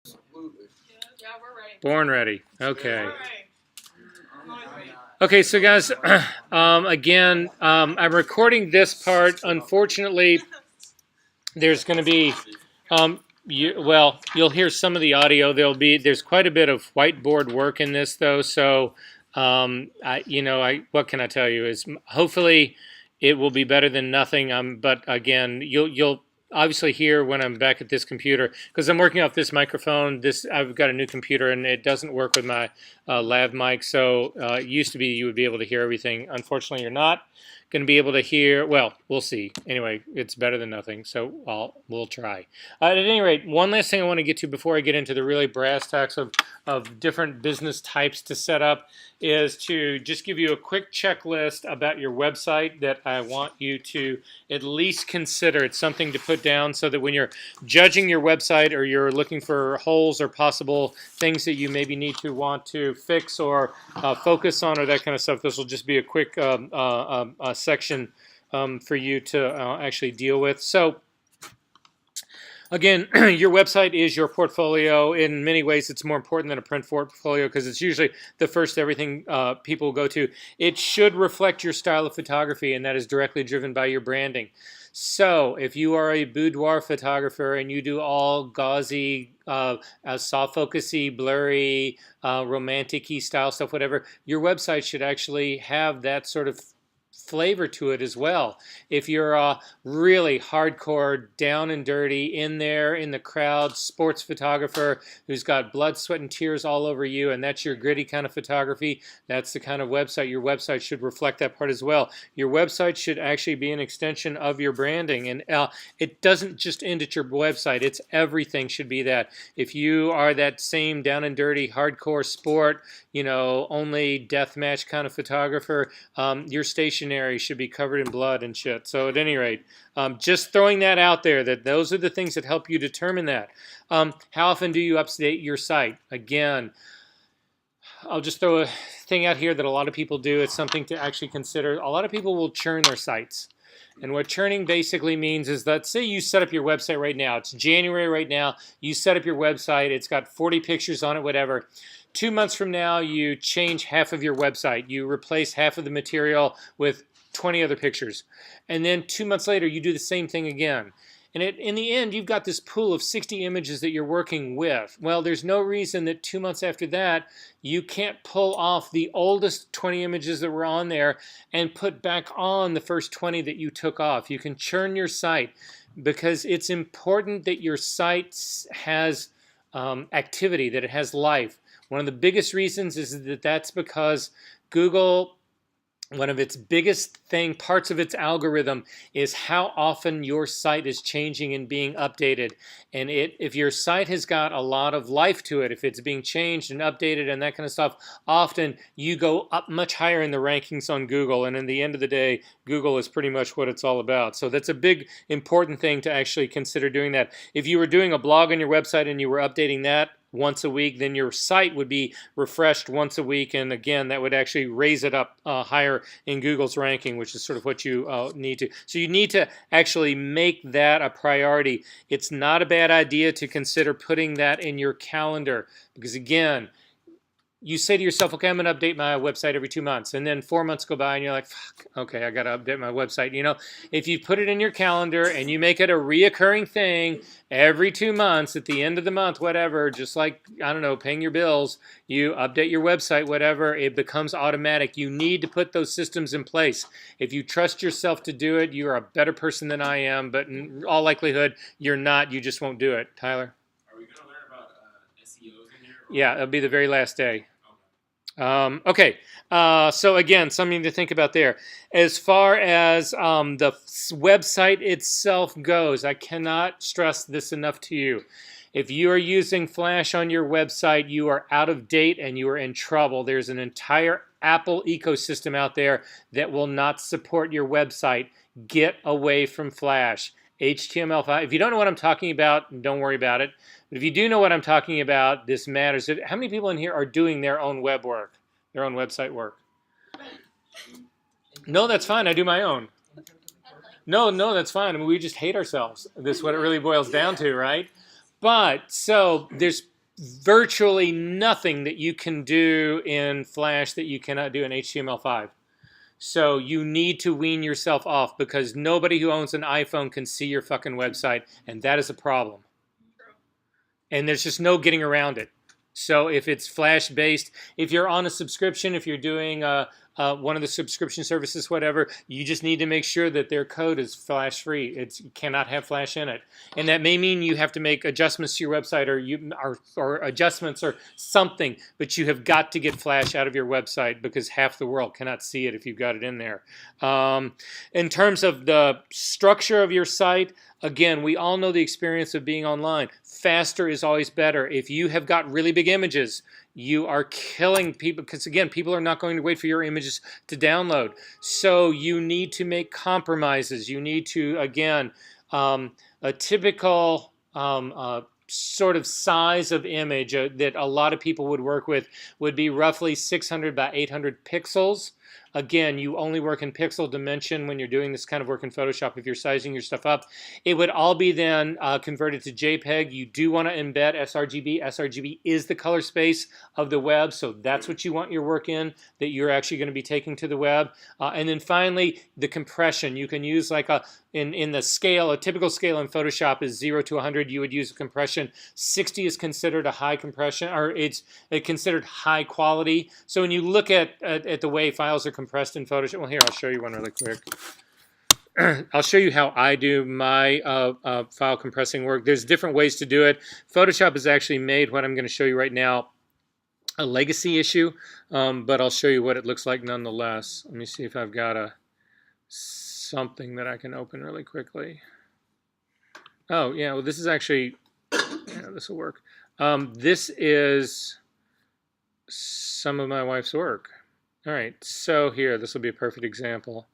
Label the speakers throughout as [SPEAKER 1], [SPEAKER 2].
[SPEAKER 1] Absolutely.
[SPEAKER 2] Yeah, we're ready.
[SPEAKER 3] Born ready. Okay.
[SPEAKER 2] All right. I'm always ready.
[SPEAKER 3] Okay, so guys, again, I'm recording this part. Unfortunately, there's going to be, you'll hear some of the audio. There's quite a bit of whiteboard work in this, though. So, what can I tell you is hopefully it will be better than nothing. But again, you'll obviously hear when I'm back at this computer because I'm working off this microphone. I've got a new computer and it doesn't work with my lav mic. So it used to be you would be able to hear everything. Unfortunately, you're not going to be able to hear. Well, we'll see. Anyway, it's better than nothing. So we'll try. At any rate, one last thing I want to get to before I get into the really brass tacks of different business types to set up is to just give you a quick checklist about your website that I want you to at least consider. It's something to put down so that when you're judging your website or you're looking for holes or possible things that you maybe want to fix or focus on or that kind of stuff, this will just be a quick section for you to actually deal with. So again, your website is your portfolio. In many ways, it's more important than a print portfolio because it's usually the first everything people go to. It should reflect your style of photography, and that is directly driven by your branding. So if you are a boudoir photographer and you do all gauzy, soft focusy, blurry, romantic-y style stuff, whatever, your website should actually have that sort of flavor to it as well. If you're a really hardcore, down and dirty, in there, in the crowd, sports photographer who's got blood, sweat, and tears all over you, and that's your gritty kind of photography, that's the kind of website. Your website should reflect that part as well. Your website should actually be an extension of your branding, and it doesn't just end at your website. It's everything should be that. If you are that same down and dirty, hardcore sport, only deathmatch kind of photographer, your stationery should be covered in blood and shit. So at any rate, just throwing that out there, that those are the things that help you determine that. How often do you update your site? Again, I'll just throw a thing out here that a lot of people do. It's something to actually consider. A lot of people will churn their sites. And what churning basically means is that, say you set up your website right now. It's January right now. You set up your website. It's got 40 pictures on it, whatever. 2 months from now, you change half of your website. You replace half of the material with 20 other pictures. And then 2 months later, you do the same thing again. And in the end, you've got this pool of 60 images that you're working with. Well, there's no reason that 2 months after that, you can't pull off the oldest 20 images that were on there and put back on the first 20 that you took off. You can churn your site because it's important that your site has activity, that it has life. One of the biggest reasons is that that's because Google, one of its biggest parts of its algorithm is how often your site is changing and being updated. And if your site has got a lot of life to it, if it's being changed and updated and that kind of stuff, often you go up much higher in the rankings on Google. And in the end of the day, Google is pretty much what it's all about. So that's a big, important thing to actually consider doing that. If you were doing a blog on your website and you were updating that once a week, then your site would be refreshed once a week, and again, that would actually raise it up higher in Google's ranking, which is sort of what you need to. So you need to actually make that a priority. It's not a bad idea to consider putting that in your calendar, because again, you say to yourself, okay, I'm going to update my website every 2 months. And then 4 months go by and you're like, fuck, okay, I got to update my website. If you put it in your calendar and you make it a reoccurring thing every 2 months at the end of the month, whatever, just like, I don't know, paying your bills, you update your website, whatever, it becomes automatic. You need to put those systems in place. If you trust yourself to do it, you're a better person than I am. But in all likelihood, you're not. You just won't do it. Tyler?
[SPEAKER 4] Are we going to learn about SEOs in here?
[SPEAKER 3] Yeah, it'll be the very last day. Okay, so again, something to think about there. As far as the website itself goes, I cannot stress this enough to you. If you are using Flash on your website, you are out of date and you are in trouble. There's an entire Apple ecosystem out there that will not support your website. Get away from Flash. HTML5. If you don't know what I'm talking about, don't worry about it. But if you do know what I'm talking about, this matters. How many people in here are doing their own web work, their own website work? No, that's fine. I do my own. No, that's fine. I mean, we just hate ourselves. This is what it really boils down to, right? But so there's virtually nothing that you can do in Flash that you cannot do in HTML5. So you need to wean yourself off because nobody who owns an iPhone can see your fucking website, and that is a problem. And there's just no getting around it. So if it's Flash-based, if you're on a subscription, if you're doing one of the subscription services, whatever, you just need to make sure that their code is Flash-free. It cannot have Flash in it. And that may mean you have to make adjustments to your website or adjustments or something, but you have got to get Flash out of your website because half the world cannot see it if you've got it in there. In terms of the structure of your site, again, we all know the experience of being online. Faster is always better. If you have got really big images, you are killing people because, again, people are not going to wait for your images to download. So you need to make compromises. You need to, again, a typical sort of size of image that a lot of people would work with would be roughly 600 by 800 pixels. Again, you only work in pixel dimension when you're doing this kind of work in Photoshop if you're sizing your stuff up. It would all be then converted to JPEG. You do want to embed sRGB. sRGB is the color space of the web, so that's what you want your work in that you're actually going to be taking to the web. And then finally, the compression. You can use like in the scale, a typical scale in Photoshop is 0 to 100. You would use a compression. 60 is considered a high compression, or it's considered high quality. So when you look at the way files are compressed in Photoshop, well, here, I'll show you one really quick. I'll show you how I do my file compressing work. There's different ways to do it. Photoshop has actually made what I'm going to show you right now a legacy issue, but I'll show you what it looks like nonetheless. Let me see if I've got something that I can open really quickly. Oh, yeah, well, this is actually, yeah, this will work. This is some of my wife's work. All right, so here, this will be a perfect example.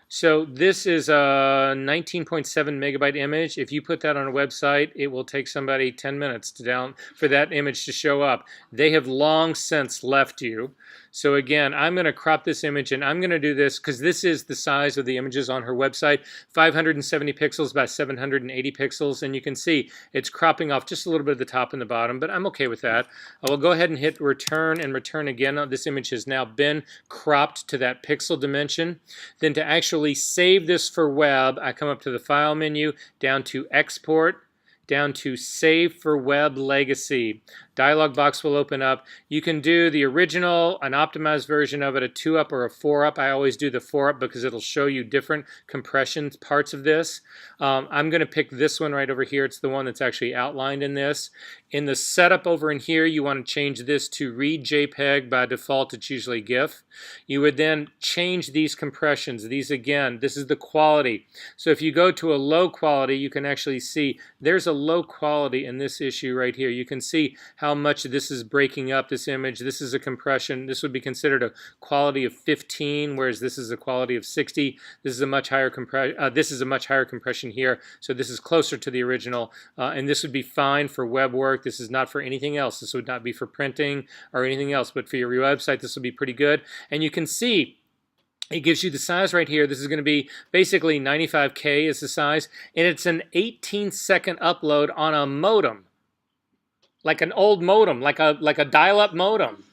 [SPEAKER 3] So this is a 19.7 megabyte image. If you put that on a website, it will take somebody 10 minutes for that image to show up. They have long since left you. So again, I'm going to crop this image, and I'm going to do this because this is the size of the images on her website, 570 pixels by 780 pixels, and you can see it's cropping off just a little bit of the top and the bottom, but I'm okay with that. I will go ahead and hit return and return again. This image has now been cropped to that pixel dimension. Then to actually save this for web, I come up to the File menu, down to Export, down to Save for Web Legacy. Dialog box will open up. You can do the original, an optimized version of it, a 2-up or a 4-up. I always do the 4-up because it'll show you different compression parts of this. I'm going to pick this one right over here. It's the one that's actually outlined in this. In the setup over in here, you want to change this to read JPEG. By default, it's usually GIF. You would then change these compressions. These, again, this is the quality. So if you go to a low quality, you can actually see there's a low quality in this issue right here. You can see how much this is breaking up this image. This is a compression. This would be considered a quality of 15, whereas this is a quality of 60. This is a much higher compression here. So this is closer to the original, and this would be fine for web work. This is not for anything else. This would not be for printing or anything else, but for your website, this would be pretty good. And you can see it gives you the size right here. This is going to be basically 95K is the size, and it's an 18-second upload on a modem, like an old modem, like a dial-up modem,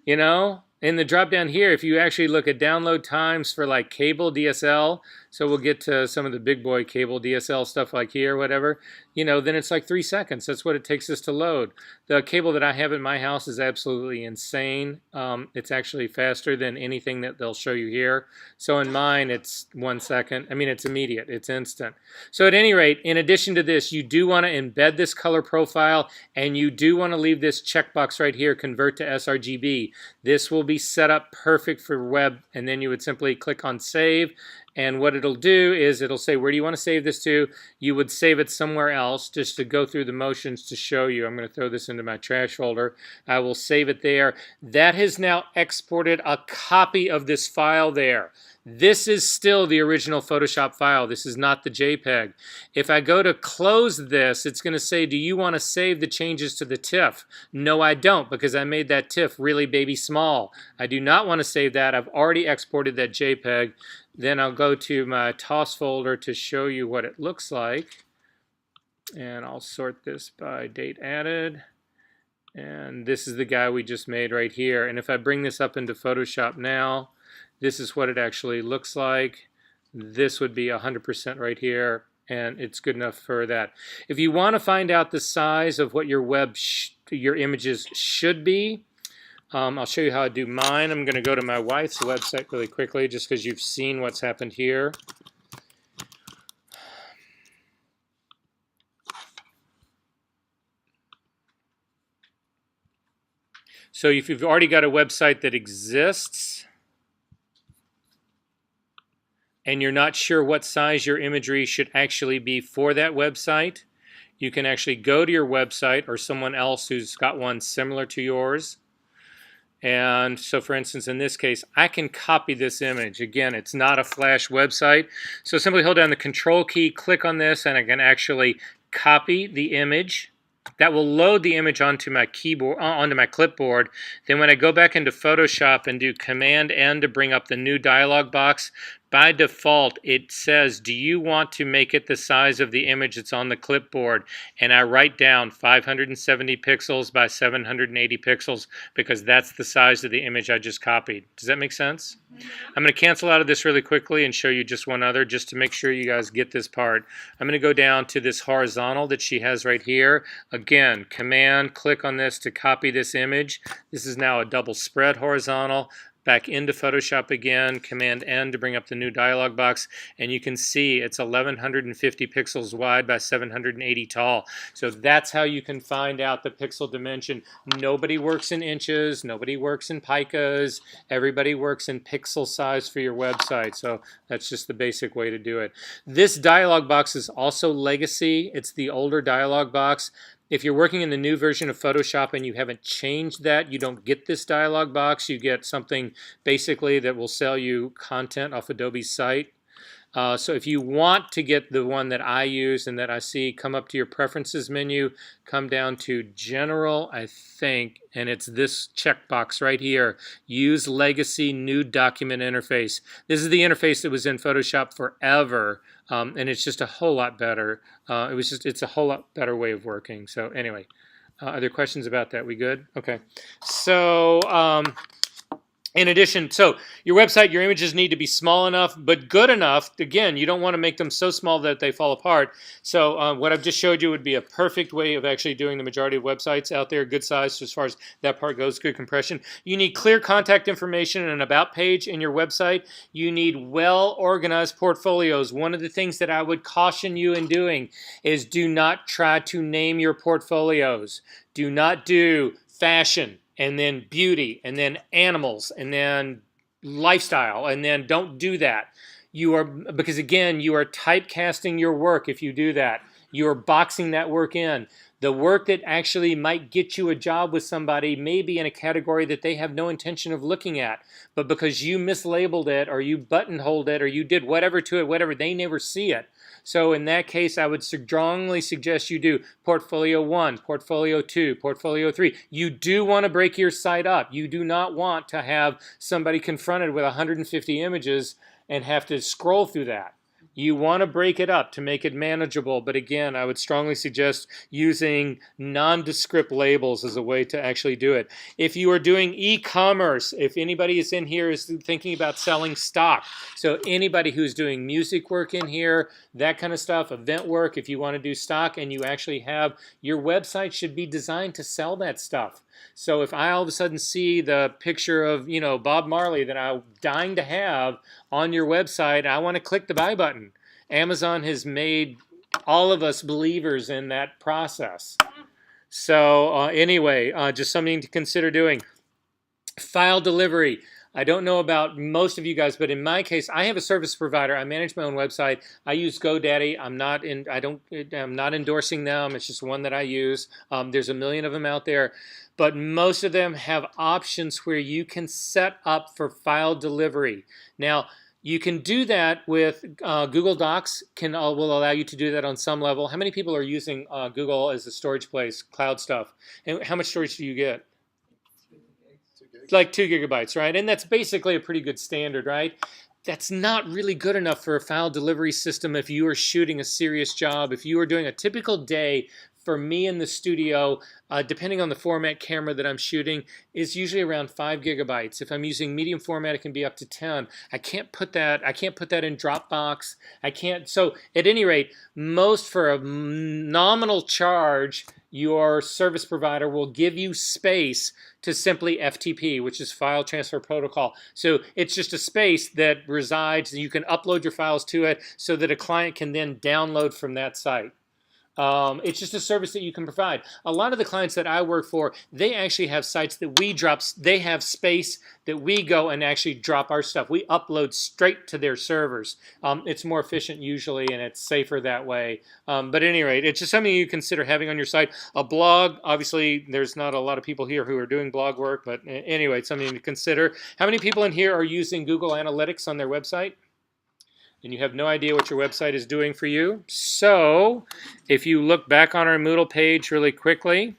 [SPEAKER 3] you know? In the drop down here, if you actually look at download times for like cable DSL, so we'll get to some of the big boy cable DSL stuff like here, whatever, you know, then it's like 3 seconds. That's what it takes us to load. The cable that I have in my house is absolutely insane. It's actually faster than anything that they'll show you here. So in mine, it's 1 second. I mean, it's immediate. It's instant. So at any rate, in addition to this, you do want to embed this color profile, and you do want to leave this checkbox right here, convert to sRGB. This will be set up perfect for web, and then you would simply click on save. And what it'll do is it'll say, where do you want to save this to? You would save it somewhere else just to go through the motions to show you. I'm going to throw this into my trash folder. I will save it there. That has now exported a copy of this file there. This is still the original Photoshop file. This is not the JPEG. If I go to close this, it's going to say, do you want to save the changes to the TIFF? No, I don't, because I made that TIFF really baby small. I do not want to save that. I've already exported that JPEG. Then I'll go to my TOS folder to show you what it looks like. And I'll sort this by date added. And this is the guy we just made right here. And if I bring this up into Photoshop now, this is what it actually looks like. This would be 100% right here, and it's good enough for that. If you want to find out the size of what your your images should be, I'll show you how I do mine. I'm going to go to my wife's website really quickly, just because you've seen what's happened here. So if you've already got a website that exists, and you're not sure what size your imagery should actually be for that website, you can actually go to your website or someone else who's got one similar to yours. And so for instance, in this case, I can copy this image. Again, it's not a Flash website. So simply hold down the Control key, click on this, and I can actually copy the image. That will load the image onto my keyboard, onto my clipboard. Then when I go back into Photoshop and do Command-N to bring up the new dialog box, by default it says, do you want to make it the size of the image that's on the clipboard? And I write down 570 pixels by 780 pixels because that's the size of the image I just copied. Does that make sense? I'm going to cancel out of this really quickly and show you just one other, just to make sure you guys get this part. I'm going to go down to this horizontal that she has right here. Again, Command, click on this to copy this image. This is now a double spread horizontal. Back into Photoshop again, Command-N to bring up the new dialog box, and you can see it's 1150 pixels wide by 780 tall. So that's how you can find out the pixel dimension. Nobody works in inches, nobody works in picas, everybody works in pixel size for your website. So that's just the basic way to do it. This dialog box is also legacy. It's the older dialog box. If you're working in the new version of Photoshop and you haven't changed that, you don't get this dialog box. You get something basically that will sell you content off Adobe's site. So if you want to get the one that I use and that I see, come up to your Preferences menu, come down to General, I think, and it's this checkbox right here, Use Legacy New Document Interface. This is the interface that was in Photoshop forever, and it's just a whole lot better. It's a whole lot better way of working. So anyway, other questions about that? We good? Okay. So in addition, so your website, your images need to be small enough, but good enough. Again, you don't want to make them so small that they fall apart. So what I've just showed you would be a perfect way of actually doing the majority of websites out there, good size as far as that part goes, good compression. You need clear contact information and an about page in your website. You need well-organized portfolios. One of the things that I would caution you in doing is do not try to name your portfolios. Do not do fashion, and then beauty, and then animals, and then lifestyle, and then don't do that. Because again, you are typecasting your work if you do that. You are boxing that work in. The work that actually might get you a job with somebody may be in a category that they have no intention of looking at, but because you mislabeled it, or you buttonholed it, or you did whatever to it, whatever, they never see it. So in that case, I would strongly suggest you do Portfolio 1, Portfolio 2, Portfolio 3. You do want to break your site up. You do not want to have somebody confronted with 150 images and have to scroll through that. You want to break it up to make it manageable, but again, I would strongly suggest using nondescript labels as a way to actually do it. If you are doing e-commerce, if anybody is in here is thinking about selling stock, so anybody who's doing music work in here, that kind of stuff, event work, if you want to do stock and you actually have, your website should be designed to sell that stuff. So if I all of a sudden see the picture of, you know, Bob Marley that I'm dying to have on your website, I want to click the buy button. Amazon has made all of us believers in that process. So anyway, just something to consider doing. File delivery. I don't know about most of you guys, but in my case, I have a service provider. I manage my own website. I use GoDaddy. I'm not endorsing them. It's just one that I use. There's a million of them out there, but most of them have options where you can set up for file delivery. Now, you can do that with Google Docs. Will allow you to do that on some level. How many people are using Google as a storage place, cloud stuff? And how much storage do you get? Like 2 gigabytes, right? And that's basically a pretty good standard, right? that's not really good enough for a file delivery system if you are shooting a serious job. If you are doing a typical day for me in the studio, depending on the format camera that I'm shooting, is usually around 5 gigabytes. If I'm using medium format, it can be up to 10. I can't put that in Dropbox. I can't. So at any rate, most for a nominal charge, your service provider will give you space to simply FTP, which is File Transfer Protocol. So it's just a space that resides, and you can upload your files to it so that a client can then download from that site. It's just a service that you can provide. A lot of the clients that I work for, they actually have sites that we drop. They have space that we go and actually drop our stuff. We upload straight to their servers. It's more efficient usually, and it's safer that way. But at any rate, it's just something you consider having on your site. A blog, obviously, there's not a lot of people here who are doing blog work, but anyway, it's something to consider. How many people in here are using Google Analytics on their website? And you have no idea what your website is doing for you. So if you look back on our Moodle page really quickly,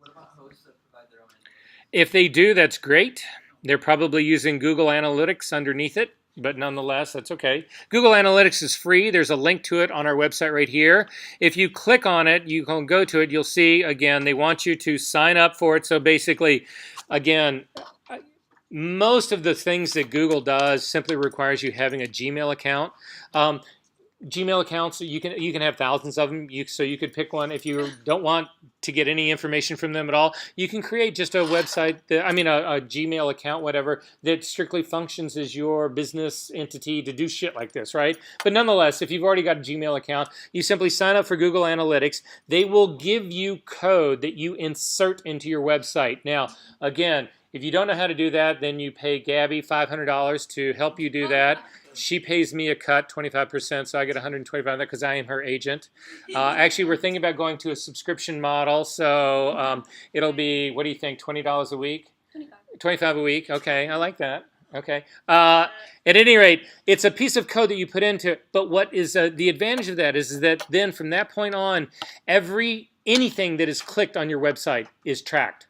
[SPEAKER 1] What about hosts that provide their own analytics?
[SPEAKER 3] if they do, that's great. They're probably using Google Analytics underneath it, but nonetheless, that's okay. Google Analytics is free. There's a link to it on our website right here. If you click on it, you can go to it. You'll see, again, they want you to sign up for it. So basically, again, most of the things that Google does simply requires you having a Gmail account. Gmail accounts, you can have thousands of them. So you could pick one if you don't want to get any information from them at all. You can create just a website, a Gmail account, whatever, that strictly functions as your business entity to do shit like this, right? But nonetheless, if you've already got a Gmail account, you simply sign up for Google Analytics. They will give you code that you insert into your website. Now, again, if you don't know how to do that, then you pay Gabby $500 to help you do that. She pays me a cut, 25%, so I get $125 of that because I am her agent. Actually, we're thinking about going to a subscription model, so it'll be, what do you think, $20 a week? 25 a week, okay, I like that. Okay. At any rate, it's a piece of code that you put into it, but what is the advantage of that is that then from that point on, anything that is clicked on your website is tracked.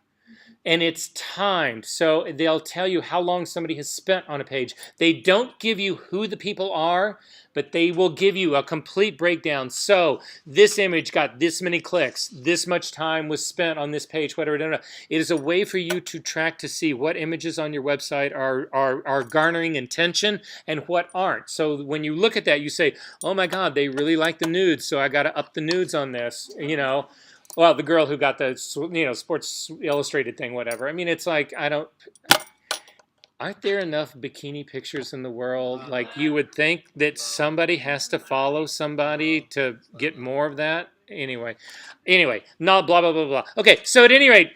[SPEAKER 3] And it's timed, so they'll tell you how long somebody has spent on a page. They don't give you who the people are, but they will give you a complete breakdown. So this image got this many clicks, this much time was spent on this page, whatever. It is a way for you to track to see what images on your website are garnering attention and what aren't. So when you look at that, you say, oh my God, they really like the nudes, so I got to up the nudes on this, you know. Well, the girl who got the, Sports Illustrated thing, whatever. I mean, it's like, aren't there enough bikini pictures in the world? Like, you would think that somebody has to follow somebody to get more of that. Anyway, not blah, blah, blah, blah. Okay, so at any rate,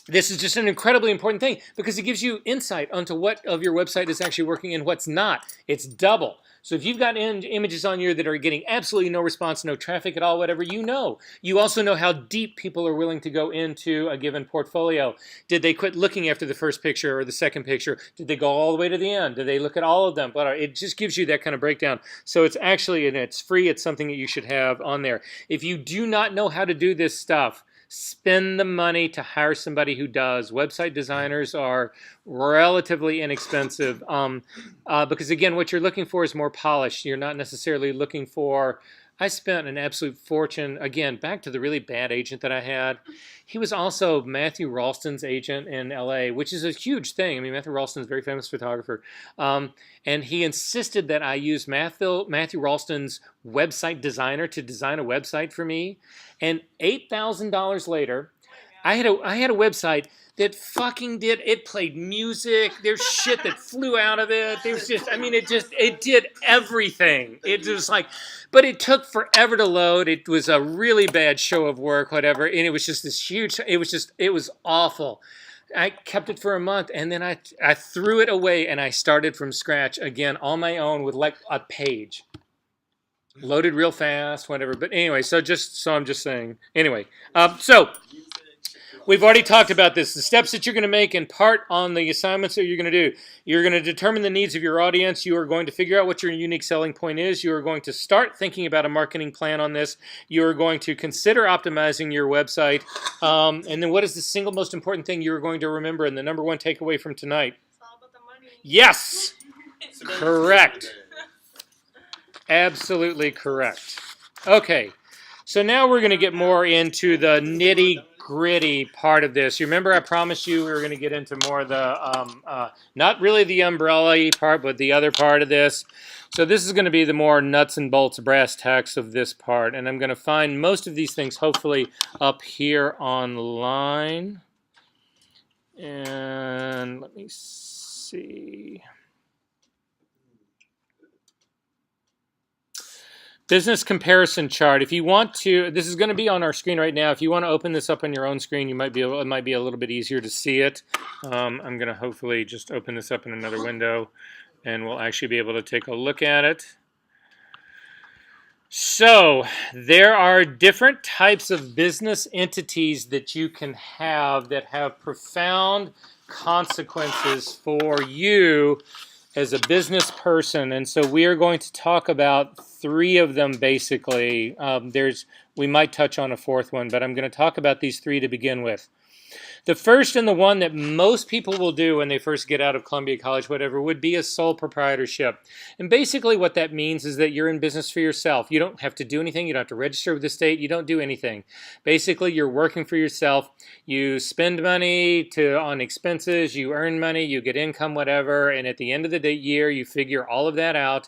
[SPEAKER 3] this is just an incredibly important thing because it gives you insight onto what of your website is actually working and what's not. It's double. So if you've got images on here that are getting absolutely no response, no traffic at all, whatever, you know. You also know how deep people are willing to go into a given portfolio. Did they quit looking after the first picture or the second picture? Did they go all the way to the end? Did they look at all of them? But it just gives you that kind of breakdown. So it's actually, and it's free, it's something that you should have on there. If you do not know how to do this stuff, spend the money to hire somebody who does. Website designers are relatively inexpensive because, again, what you're looking for is more polish. You're not necessarily looking for... I spent an absolute fortune, again, back to the really bad agent that I had. He was also Matthew Ralston's agent in LA, which is a huge thing. I mean, Matthew Ralston's a very famous photographer. And he insisted that I use Matthew Ralston's website designer to design a website for me. And $8,000 later, I had a website that fucking it played music. There's shit that flew out of it. There's just, I mean, it did everything. It was like, but it took forever to load. It was a really bad show of work, whatever. And it was just this huge, it was awful. I kept it for a month and then I threw it away and I started from scratch again on my own with like a page. Loaded real fast, whatever. But anyway, so I'm just saying. Anyway, so we've already talked about this. The steps that you're going to make in part on the assignments that you're going to do. You're going to determine the needs of your audience. You are going to figure out what your unique selling point is. You are going to start thinking about a marketing plan on this. You are going to consider optimizing your website. And then what is the single most important thing you're going to remember and the number one takeaway from tonight?
[SPEAKER 2] It's all about the money.
[SPEAKER 3] Yes! Correct. Absolutely correct. Okay, so now we're going to get more into the nitty-gritty part of this. You remember I promised you we were going to get into more of the, not really the umbrella part, but the other part of this. So this is going to be the more nuts and bolts brass tacks of this part. And I'm going to find most of these things hopefully up here online. And let me see. Business comparison chart. If you want to, this is going to be on our screen right now. If you want to open this up on your own screen, you might be able, it might be a little bit easier to see it. I'm going to hopefully just open this up in another window, and we'll actually be able to take a look at it. So there are different types of business entities that you can have that have profound consequences for you as a business person. And so we are going to talk about 3 of them basically. We might touch on a 4th one, but I'm going to talk about these 3 to begin with. The first and the one that most people will do when they first get out of Columbia College, whatever, would be a sole proprietorship. And basically what that means is that you're in business for yourself. You don't have to do anything. You don't have to register with the state. You don't do anything. Basically, you're working for yourself. You spend money on expenses. You earn money. You get income, whatever. And at the end of the year, you figure all of that out.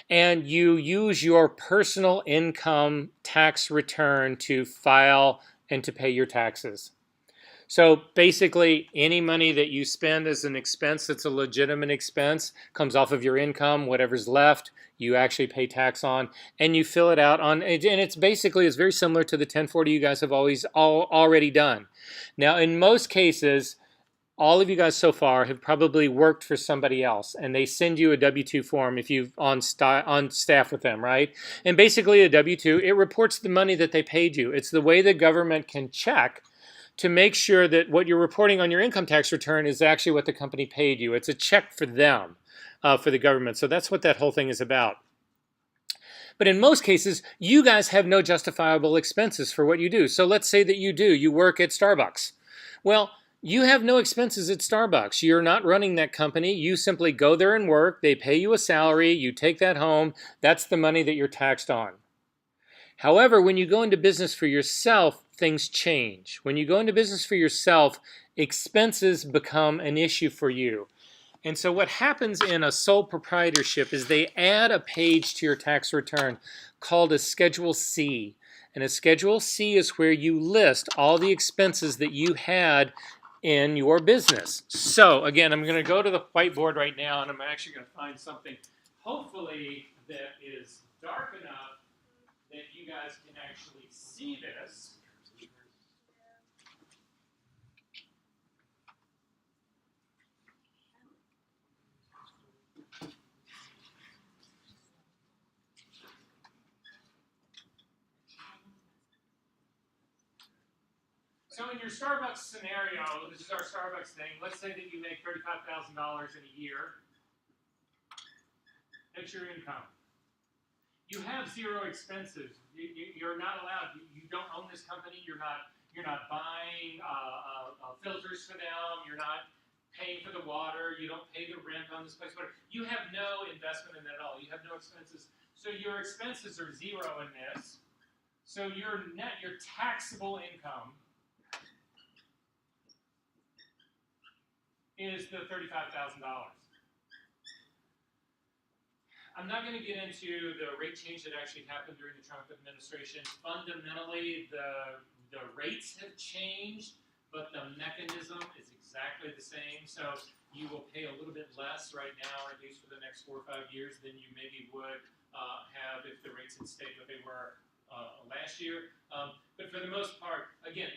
[SPEAKER 3] And you use your personal income tax return to file and to pay your taxes. So basically, any money that you spend as an expense that's a legitimate expense comes off of your income. Whatever's left, you actually pay tax on, and you fill it out on. And it's very similar to the 1040 you guys have already done. Now, in most cases, all of you guys so far have probably worked for somebody else, and they send you a W-2 form if you've on staff with them, right? And basically, a W-2, it reports the money that they paid you. It's the way the government can check to make sure that what you're reporting on your income tax return is actually what the company paid you. It's a check for them, for the government. So that's what that whole thing is about. But in most cases, you guys have no justifiable expenses for what you do. So let's say that you work at Starbucks. Well, you have no expenses at Starbucks. You're not running that company. You simply go there and work. They pay you a salary. You take that home. That's the money that you're taxed on. However, when you go into business for yourself, things change. When you go into business for yourself, expenses become an issue for you. And so what happens in a sole proprietorship is they add a page to your tax return called a Schedule C. And a Schedule C is where you list all the expenses that you had in your business. So again, I'm going to go to the whiteboard right now, and I'm actually going to find something, hopefully, that is dark enough that you guys can actually see this. So in your Starbucks scenario, this is our Starbucks thing. Let's say that you make $35,000 in a year. That's your income. You have 0 expenses. You're not allowed. You don't own this company. You're not buying filters for them. You're not paying for the water. You don't pay the rent on this place. Whatever. You have no investment in that at all. You have no expenses. So your expenses are 0 in this. So your taxable income is the $35,000. I'm not going to get into the rate change that actually happened during the Trump administration. Fundamentally, the rates have changed, but the mechanism is exactly the same. So you will pay a little bit less right now, at least for the next 4 or 5 years, than you maybe would have if the rates had stayed what they were last year. But for the most part, again,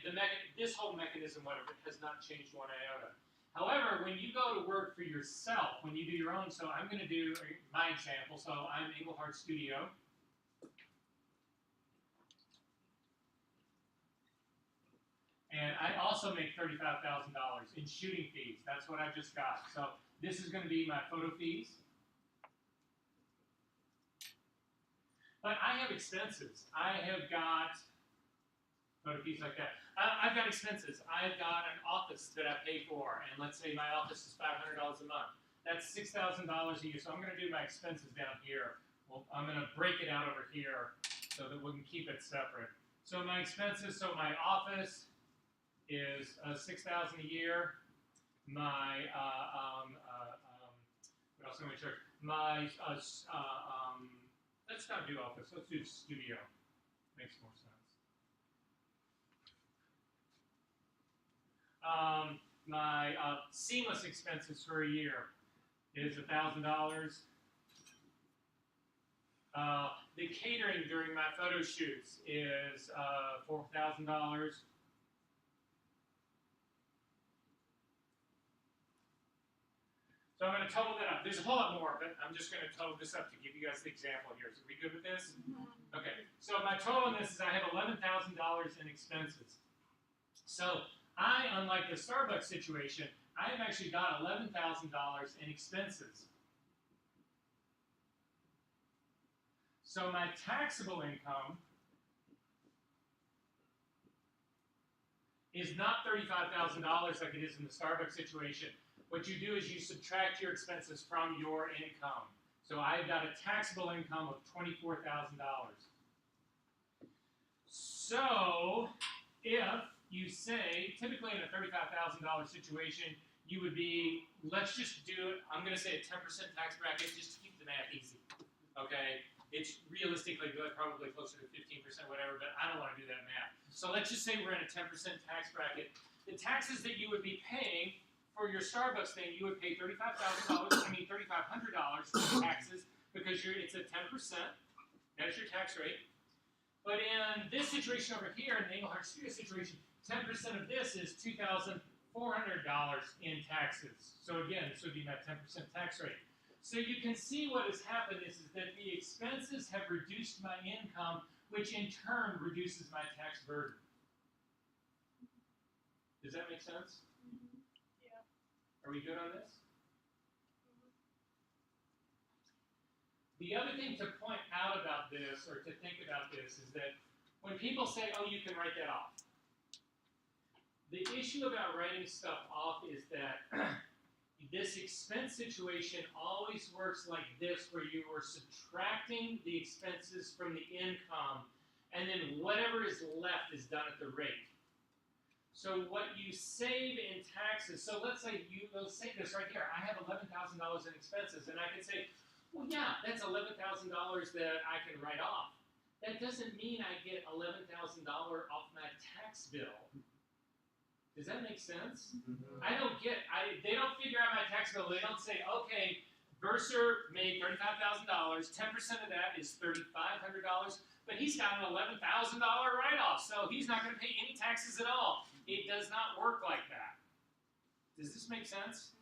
[SPEAKER 3] this whole mechanism, whatever, has not changed one iota. However, when you go to work for yourself, when you do your own, so I'm going to do my example. So I'm Engelhard Studio. And I also make $35,000 in shooting fees. That's what I just got. So this is going to be my photo fees. But I have expenses. I have got photo fees like that. I've got expenses. I've got an office that I pay for, and let's say my office is $500 a month. That's $6,000 a year. So I'm going to do my expenses down here. Well, I'm going to break it out over here so that we can keep it separate. So my expenses, so my office is $6,000 a year. My what else am I sure? My let's not do office. Let's do studio. Makes more sense. My seamless expenses for a year is $1,000. The catering during my photo shoots is $4,000. So I'm going to total that up. There's a whole lot more, but I'm just going to total this up to give you guys the example here. So are we good with this? Okay. So my total on this is I have $11,000 in expenses. So I, unlike the Starbucks situation, I have actually got $11,000 in expenses. So my taxable income is not $35,000 like it is in the Starbucks situation. What you do is you subtract your expenses from your income. So I've got a taxable income of $24,000. So if you say, typically in a $35,000 situation, you would be, let's just do it, I'm going to say a 10% tax bracket just to keep the math easy. Okay? It's realistically good, probably closer to 15%, whatever, but I don't want to do that math. So let's just say we're in a 10% tax bracket. The taxes that you would be paying for your Starbucks thing, you would pay $3,500 for taxes because it's at 10%. That's your tax rate. But in this situation over here, in the Engelhart Studio situation, 10% of this is $2,400 in taxes. So again, this would be my 10% tax rate. So you can see what has happened is that the expenses have reduced my income, which in turn reduces my tax burden. Does that make sense?
[SPEAKER 2] Yeah.
[SPEAKER 3] Are we good on this? The other thing to point out about this, or to think about this, is that when people say, oh, you can write that off, the issue about writing stuff off is that this expense situation always works like this, where you are subtracting the expenses from the income, and then whatever is left is done at the rate. So what you save in taxes, so let's say let's say this right here, I have $11,000 in expenses, and I can say, well, yeah, that's $11,000 that I can write off. That doesn't mean I get $11,000 off my tax bill. Does that make sense? I don't get, they don't figure out my tax bill. They don't say, okay, Verser made $35,000, 10% of that is $3,500, but he's got an $11,000 write-off, so he's not going to pay any taxes at all. It does not work like that. Does this make sense?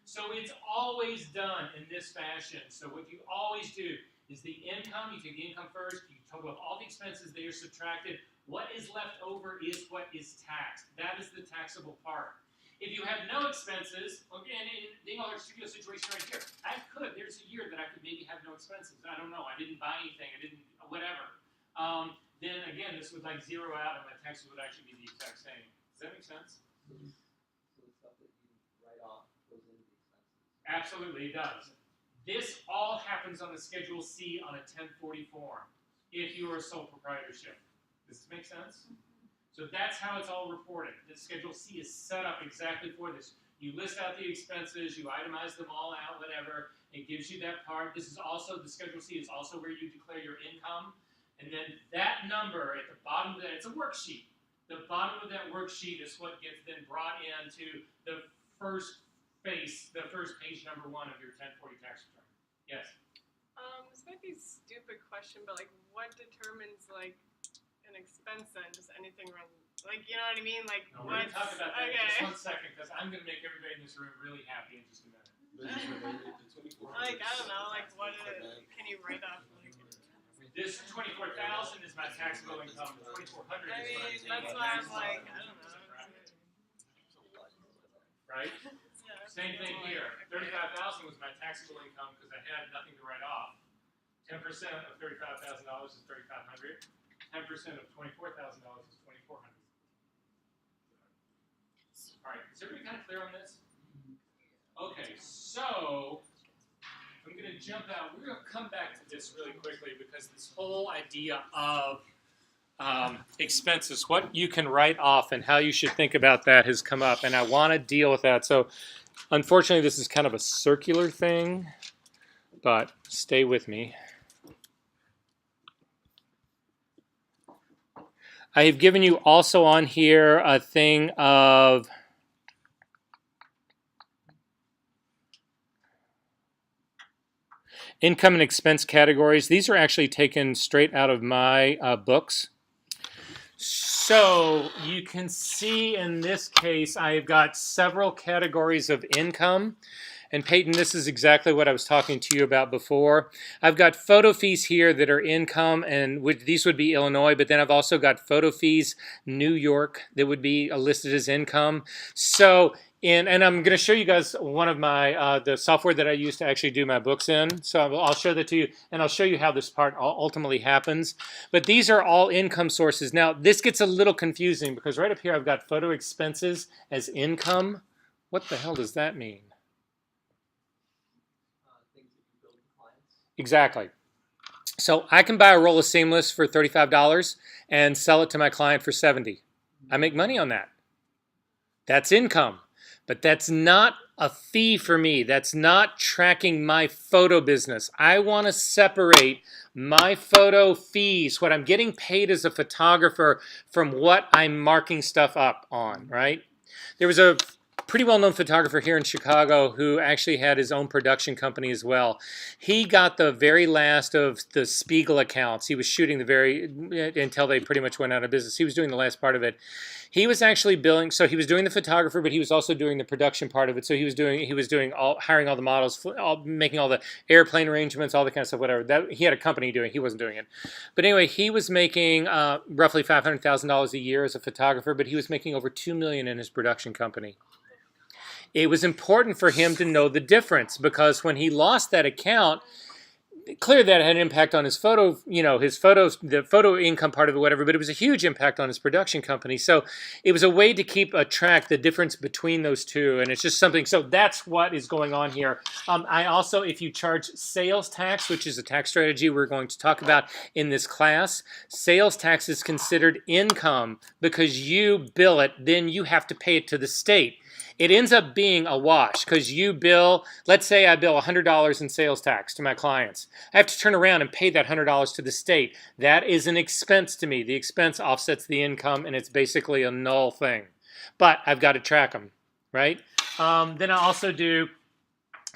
[SPEAKER 3] So it's always done in this fashion. So what you always do is the income, you take the income first, you total up all the expenses, they are subtracted. What is left over is what is taxed. That is the taxable part. If you have no expenses, again, in the Engelhart Studio situation right here, there's a year that I could maybe have no expenses. I don't know, I didn't buy anything, I didn't, whatever. Then again, this would like zero out and my taxes would actually be the exact same. Does that make sense?
[SPEAKER 1] So the stuff that you write off goes into the expenses.
[SPEAKER 3] Absolutely, it does. This all happens on the Schedule C on a 1040 form, if you are a sole proprietorship. Does this make sense? So that's how it's all reported. The Schedule C is set up exactly for this. You list out the expenses, you itemize them all out, whatever. It gives you that part. This is also, the Schedule C is also where you declare your income. And then that number at the bottom of that, it's a worksheet. The bottom of that worksheet is what gets then brought into the first page number 1 of your 1040 tax return. Yes?
[SPEAKER 2] This might be a stupid question, but like, what determines like an expense then? Just anything like, you know what I mean? Like,
[SPEAKER 3] No, we're going to talk about that in
[SPEAKER 2] okay.
[SPEAKER 3] just 1 second, because I'm going to make everybody in this room really happy in just a minute.
[SPEAKER 2] Like, I don't know, like, can you write off? Like,
[SPEAKER 3] This 24,000 is my taxable income. 2,400 is what I'm saying.
[SPEAKER 2] that's why I'm like, I don't know.
[SPEAKER 3] Right?
[SPEAKER 2] Yeah.
[SPEAKER 3] Same thing here. 35,000 was my taxable income because I had nothing to write off. 10% of $35,000 is 3,500. 10% of $24,000 is 2,400. All right. Is everybody kind of clear on this? Okay, so I'm going to jump out. We're going to come back to this really quickly because this whole idea of expenses, what you can write off and how you should think about that has come up, and I want to deal with that. So unfortunately, this is kind of a circular thing, but stay with me. I have given you also on here a thing of income and expense categories. These are actually taken straight out of my books. So you can see in this case, I've got several categories of income. And Peyton, this is exactly what I was talking to you about before. I've got photo fees here that are income, and these would be Illinois, but then I've also got photo fees New York that would be listed as income. So, and I'm going to show you guys one of my, the software that I use to actually do my books in. So I'll show that to you, and I'll show you how this part ultimately happens. But these are all income sources. Now, this gets a little confusing because right up here I've got photo expenses as income. What the hell does that mean?
[SPEAKER 1] Things that you build for clients.
[SPEAKER 3] Exactly. So I can buy a roll of seamless for $35 and sell it to my client for $70. I make money on that. That's income. But that's not a fee for me. That's not tracking my photo business. I want to separate my photo fees, what I'm getting paid as a photographer, from what I'm marking stuff up on, right? There was a pretty well-known photographer here in Chicago who actually had his own production company as well. He got the very last of the Spiegel accounts. He was shooting until they pretty much went out of business. He was doing the last part of it. He was actually billing, so he was doing the photographer, but he was also doing the production part of it. So he was doing hiring all the models, making all the airplane arrangements, all the kind of stuff, whatever. That he had a company doing. He wasn't doing it. But anyway, he was making roughly $500,000 a year as a photographer, but he was making over $2 million in his production company. It was important for him to know the difference because when he lost that account, clearly that had an impact on his photo, his photos, the photo income part of it, whatever, but it was a huge impact on his production company. So it was a way to keep a track, the difference between those two. And it's just something, so that's what is going on here. I also, if you charge sales tax, which is a tax strategy we're going to talk about in this class, sales tax is considered income because you bill it, then you have to pay it to the state. It ends up being a wash because you bill, let's say I bill $100 in sales tax to my clients. I have to turn around and pay that $100 to the state. That is an expense to me. The expense offsets the income and it's basically a null thing. But I've got to track them, right? Then I also do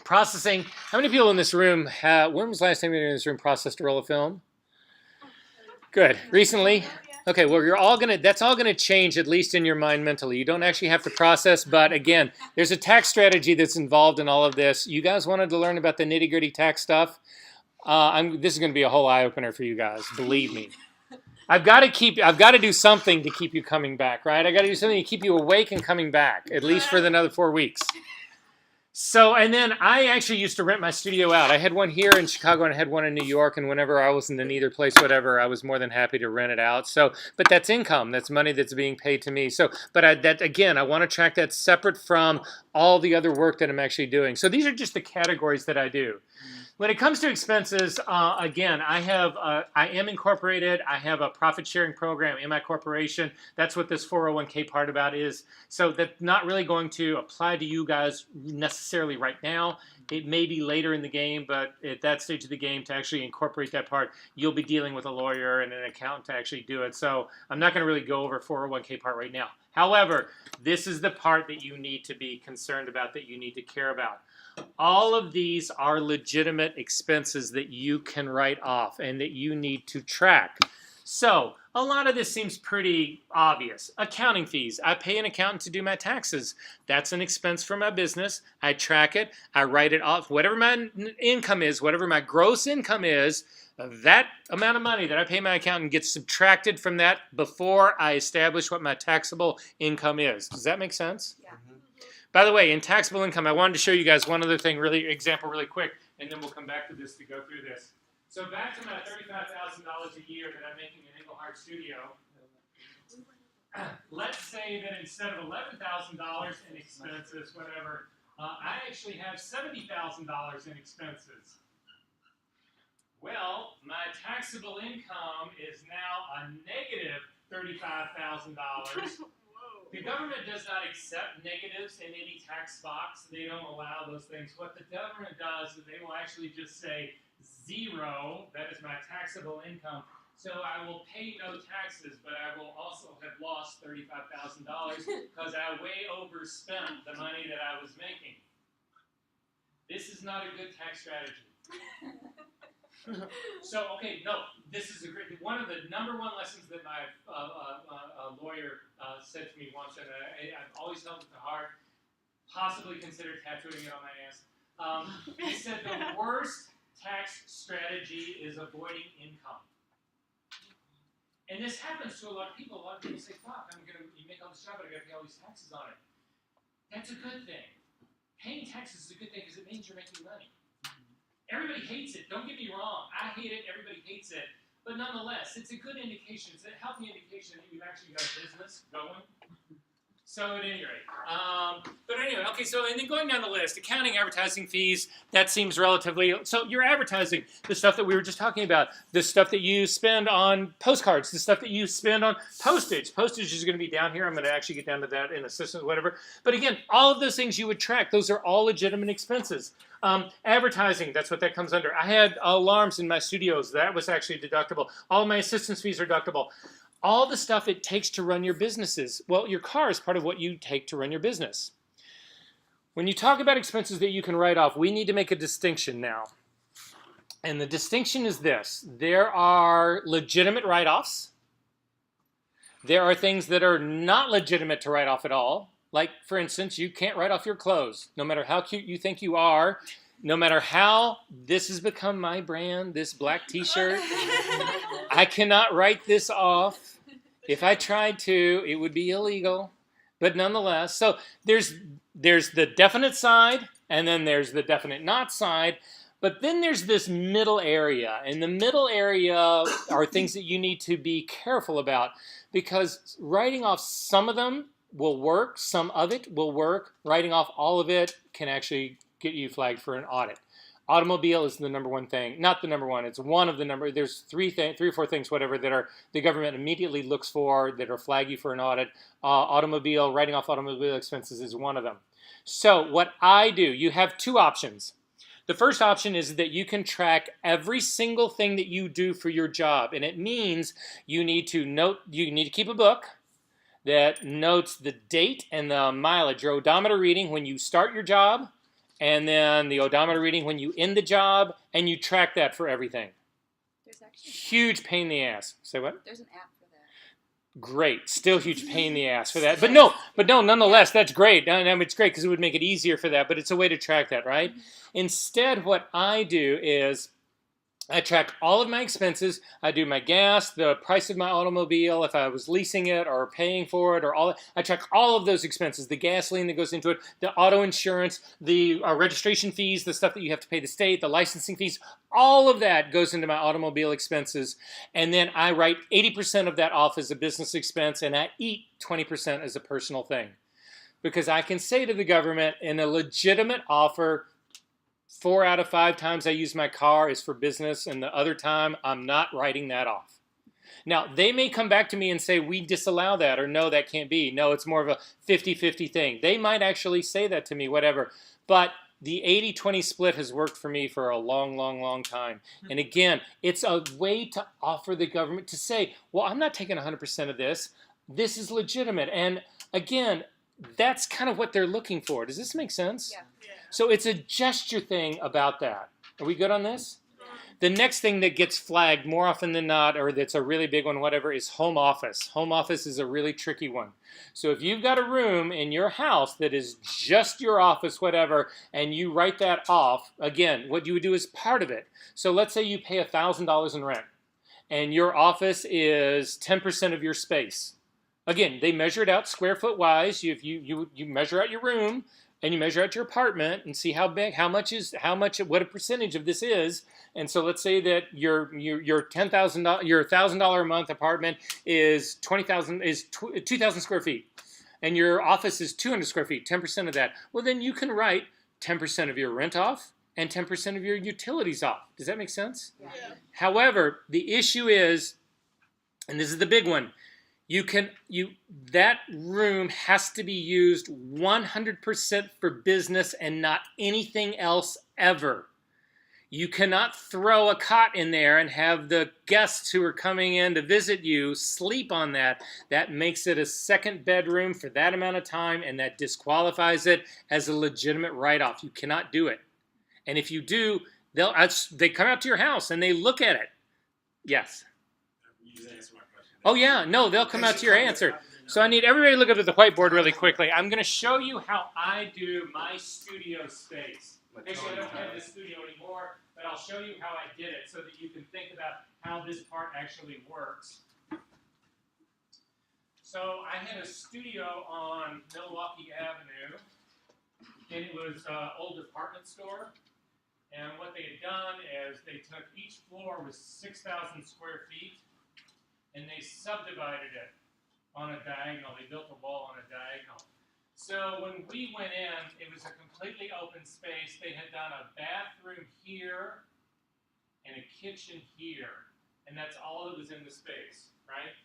[SPEAKER 3] processing. How many people in this room when was the last time you in this room processed a roll of film? Good. Recently? Okay, well, that's all gonna change, at least in your mind mentally. You don't actually have to process, but again, there's a tax strategy that's involved in all of this. You guys wanted to learn about the nitty-gritty tax stuff? This is gonna be a whole eye-opener for you guys, believe me. I've got to do something to keep you coming back, right? I got to do something to keep you awake and coming back, at least for another 4 weeks. So, and then I actually used to rent my studio out. I had one here in Chicago and I had one in New York, and whenever I wasn't in either place, whatever, I was more than happy to rent it out. So, but that's income. That's money that's being paid to me. So, but again, I want to track that separate from all the other work that I'm actually doing. So these are just the categories that I do. When it comes to expenses, again, I am incorporated. I have a profit sharing program in my corporation. That's what this 401k part about is. So that's not really going to apply to you guys necessarily right now. It may be later in the game, but at that stage of the game, to actually incorporate that part, you'll be dealing with a lawyer and an accountant to actually do it. So I'm not going to really go over 401k part right now. However, this is the part that you need to be concerned about, that you need to care about. All of these are legitimate expenses that you can write off and that you need to track. So a lot of this seems pretty obvious. Accounting fees. I pay an accountant to do my taxes. That's an expense for my business. I track it. I write it off. Whatever my income is, whatever my gross income is, that amount of money that I pay my accountant gets subtracted from that before I establish what my taxable income is. Does that make sense?
[SPEAKER 2] Yeah.
[SPEAKER 3] By the way, in taxable income, I wanted to show you guys one other thing, example really quick, and then we'll come back to this to go through this. So back to my $35,000 a year that I'm making in Engelhart Studio. Let's say that instead of $11,000 in expenses, whatever, I actually have $70,000 in expenses. Well, my taxable income is now a negative $35,000.
[SPEAKER 2] Whoa.
[SPEAKER 3] The government does not accept negatives in any tax box. They don't allow those things. What the government does is they will actually just say zero, that is my taxable income. So I will pay no taxes, but I will also have lost $35,000 because I way overspent the money that I was making. This is not a good tax strategy. So, okay, no, this is a great, one of the number one lessons that my lawyer said to me once, and I've always held it to heart, possibly consider tattooing it on my ass. He said the worst tax strategy is avoiding income. And this happens to a lot of people. A lot of people say, fuck, you make all this job, but I gotta pay all these taxes on it. That's a good thing. Paying taxes is a good thing because it means you're making money. Everybody hates it. Don't get me wrong. I hate it. Everybody hates it. But nonetheless, it's a good indication. It's a healthy indication that you've actually got a business going. So at any rate, okay, so and then going down the list, accounting, advertising fees, that seems relatively, so your advertising, the stuff that we were just talking about, the stuff that you spend on postcards, the stuff that you spend on postage. Postage is going to be down here. I'm going to actually get down to that in assistance, whatever. But again, all of those things you would track, those are all legitimate expenses. Advertising, that's what that comes under. I had alarms in my studios. That was actually deductible. All my assistance fees are deductible. All the stuff it takes to run your businesses. Well, your car is part of what you take to run your business. When you talk about expenses that you can write off, we need to make a distinction now. And the distinction is this. There are legitimate write-offs. There are things that are not legitimate to write off at all. Like, for instance, you can't write off your clothes. No matter how cute you think you are, no matter how this has become my brand, this black t-shirt, I cannot write this off. If I tried to, it would be illegal. But nonetheless, so there's the definite side, and then there's the definite not side. But then there's this middle area. And the middle area are things that you need to be careful about. Because writing off some of them will work. Some of it will work. Writing off all of it can actually get you flagged for an audit. Automobile is the number one thing. Not the number one. It's one of the number. There's three or four things, whatever, that are the government immediately looks for that are flag you for an audit. Automobile, writing off automobile expenses is one of them. So what I do, you have two options. The first option is that you can track every single thing that you do for your job, and it means you need to keep a book that notes the date and the mileage, your odometer reading when you start your job, and then the odometer reading when you end the job, and you track that for everything.
[SPEAKER 5] There's actually
[SPEAKER 3] huge pain in the ass. Say what?
[SPEAKER 5] There's an app for that.
[SPEAKER 3] Great. Still huge pain in the ass for that. But no, nonetheless, that's great. It's great because it would make it easier for that, but it's a way to track that, right? Mm-hmm. Instead, what I do is I track all of my expenses. I do my gas, the price of my automobile, if I was leasing it or paying for it, or all. I track all of those expenses, the gasoline that goes into it, the auto insurance, the registration fees, the stuff that you have to pay the state, the licensing fees. All of that goes into my automobile expenses. And then I write 80% of that off as a business expense, and I eat 20% as a personal thing. Because I can say to the government in a legitimate offer, 4 out of 5 times I use my car is for business, and the other time I'm not writing that off. Now, they may come back to me and say, we disallow that, or no, that can't be. No, it's more of a 50-50 thing. They might actually say that to me, whatever. But the 80-20 split has worked for me for a long, long, long time. And again, it's a way to offer the government to say, well, I'm not taking 100% of this. This is legitimate. And again, that's kind of what they're looking for. Does this make sense?
[SPEAKER 5] Yeah.
[SPEAKER 3] So it's a gesture thing about that. Are we good on this? The next thing that gets flagged more often than not, or that's a really big one, whatever, is home office. Home office is a really tricky one. So if you've got a room in your house that is just your office, whatever, and you write that off, again, what you would do is part of it. So let's say you pay $1,000 in rent, and your office is 10% of your space. Again, they measure it out square foot wise. You measure out your room, and you measure out your apartment and see how big, what a percentage of this is. And so let's say that your $1,000 a month apartment is 2,000 square feet. and your office is 200 square feet, 10% of that, well, then you can write 10% of your rent off and 10% of your utilities off. Does that make sense?
[SPEAKER 5] Yeah.
[SPEAKER 2] Yeah.
[SPEAKER 3] However, the issue is, and this is the big one, that room has to be used 100% for business and not anything else ever. You cannot throw a cot in there and have the guests who are coming in to visit you sleep on that. That makes it a second bedroom for that amount of time, and that disqualifies it as a legitimate write-off. You cannot do it. And if you do, they come out to your house and they look at it. Yes.
[SPEAKER 4] You just answered my question.
[SPEAKER 3] Oh, yeah. No, they'll come out to your answer. So I need everybody to look up at the whiteboard really quickly. I'm going to show you how I do my studio space. Actually, I don't have this studio anymore, but I'll show you how I did it so that you can think about how this part actually works. So I had a studio on Milwaukee Avenue, and it was an old department store. And what they had done is they took each floor was 6,000 square feet, and they subdivided it on a diagonal. They built a wall on a diagonal. So when we went in, it was a completely open space. They had done a bathroom here and a kitchen here, and that's all that was in the space, right?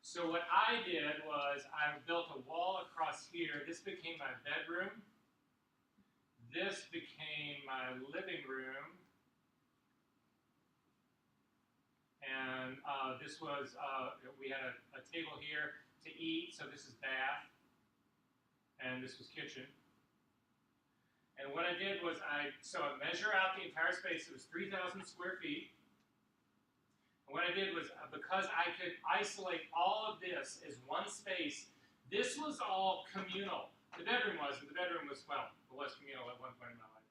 [SPEAKER 3] So what I did was I built a wall across here. This became my bedroom. This became my living room. And this was, we had a table here to eat, so this is bath. And this was kitchen. And what I did was I measure out the entire space. It was 3,000 square feet. And what I did was, because I could isolate all of this as one space, this was all communal. The bedroom was, but the bedroom was, well, it was communal at one point in my life.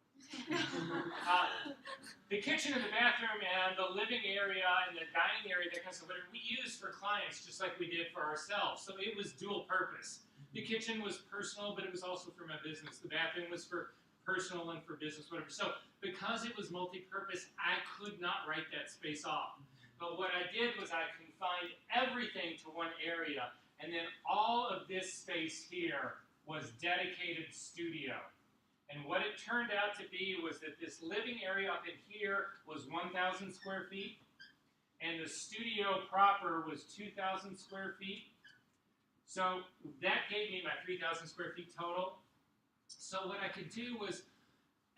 [SPEAKER 3] The kitchen and the bathroom and the living area and the dining area, that kind of stuff, we used for clients just like we did for ourselves. So it was dual purpose. The kitchen was personal, but it was also for my business. The bathroom was for personal and for business, whatever. So because it was multi-purpose, I could not write that space off. But what I did was I confined everything to one area, and then all of this space here was dedicated studio. And what it turned out to be was that this living area up in here was 1,000 square feet, and the studio proper was 2,000 square feet. So that gave me my 3,000 square feet total. So what I could do was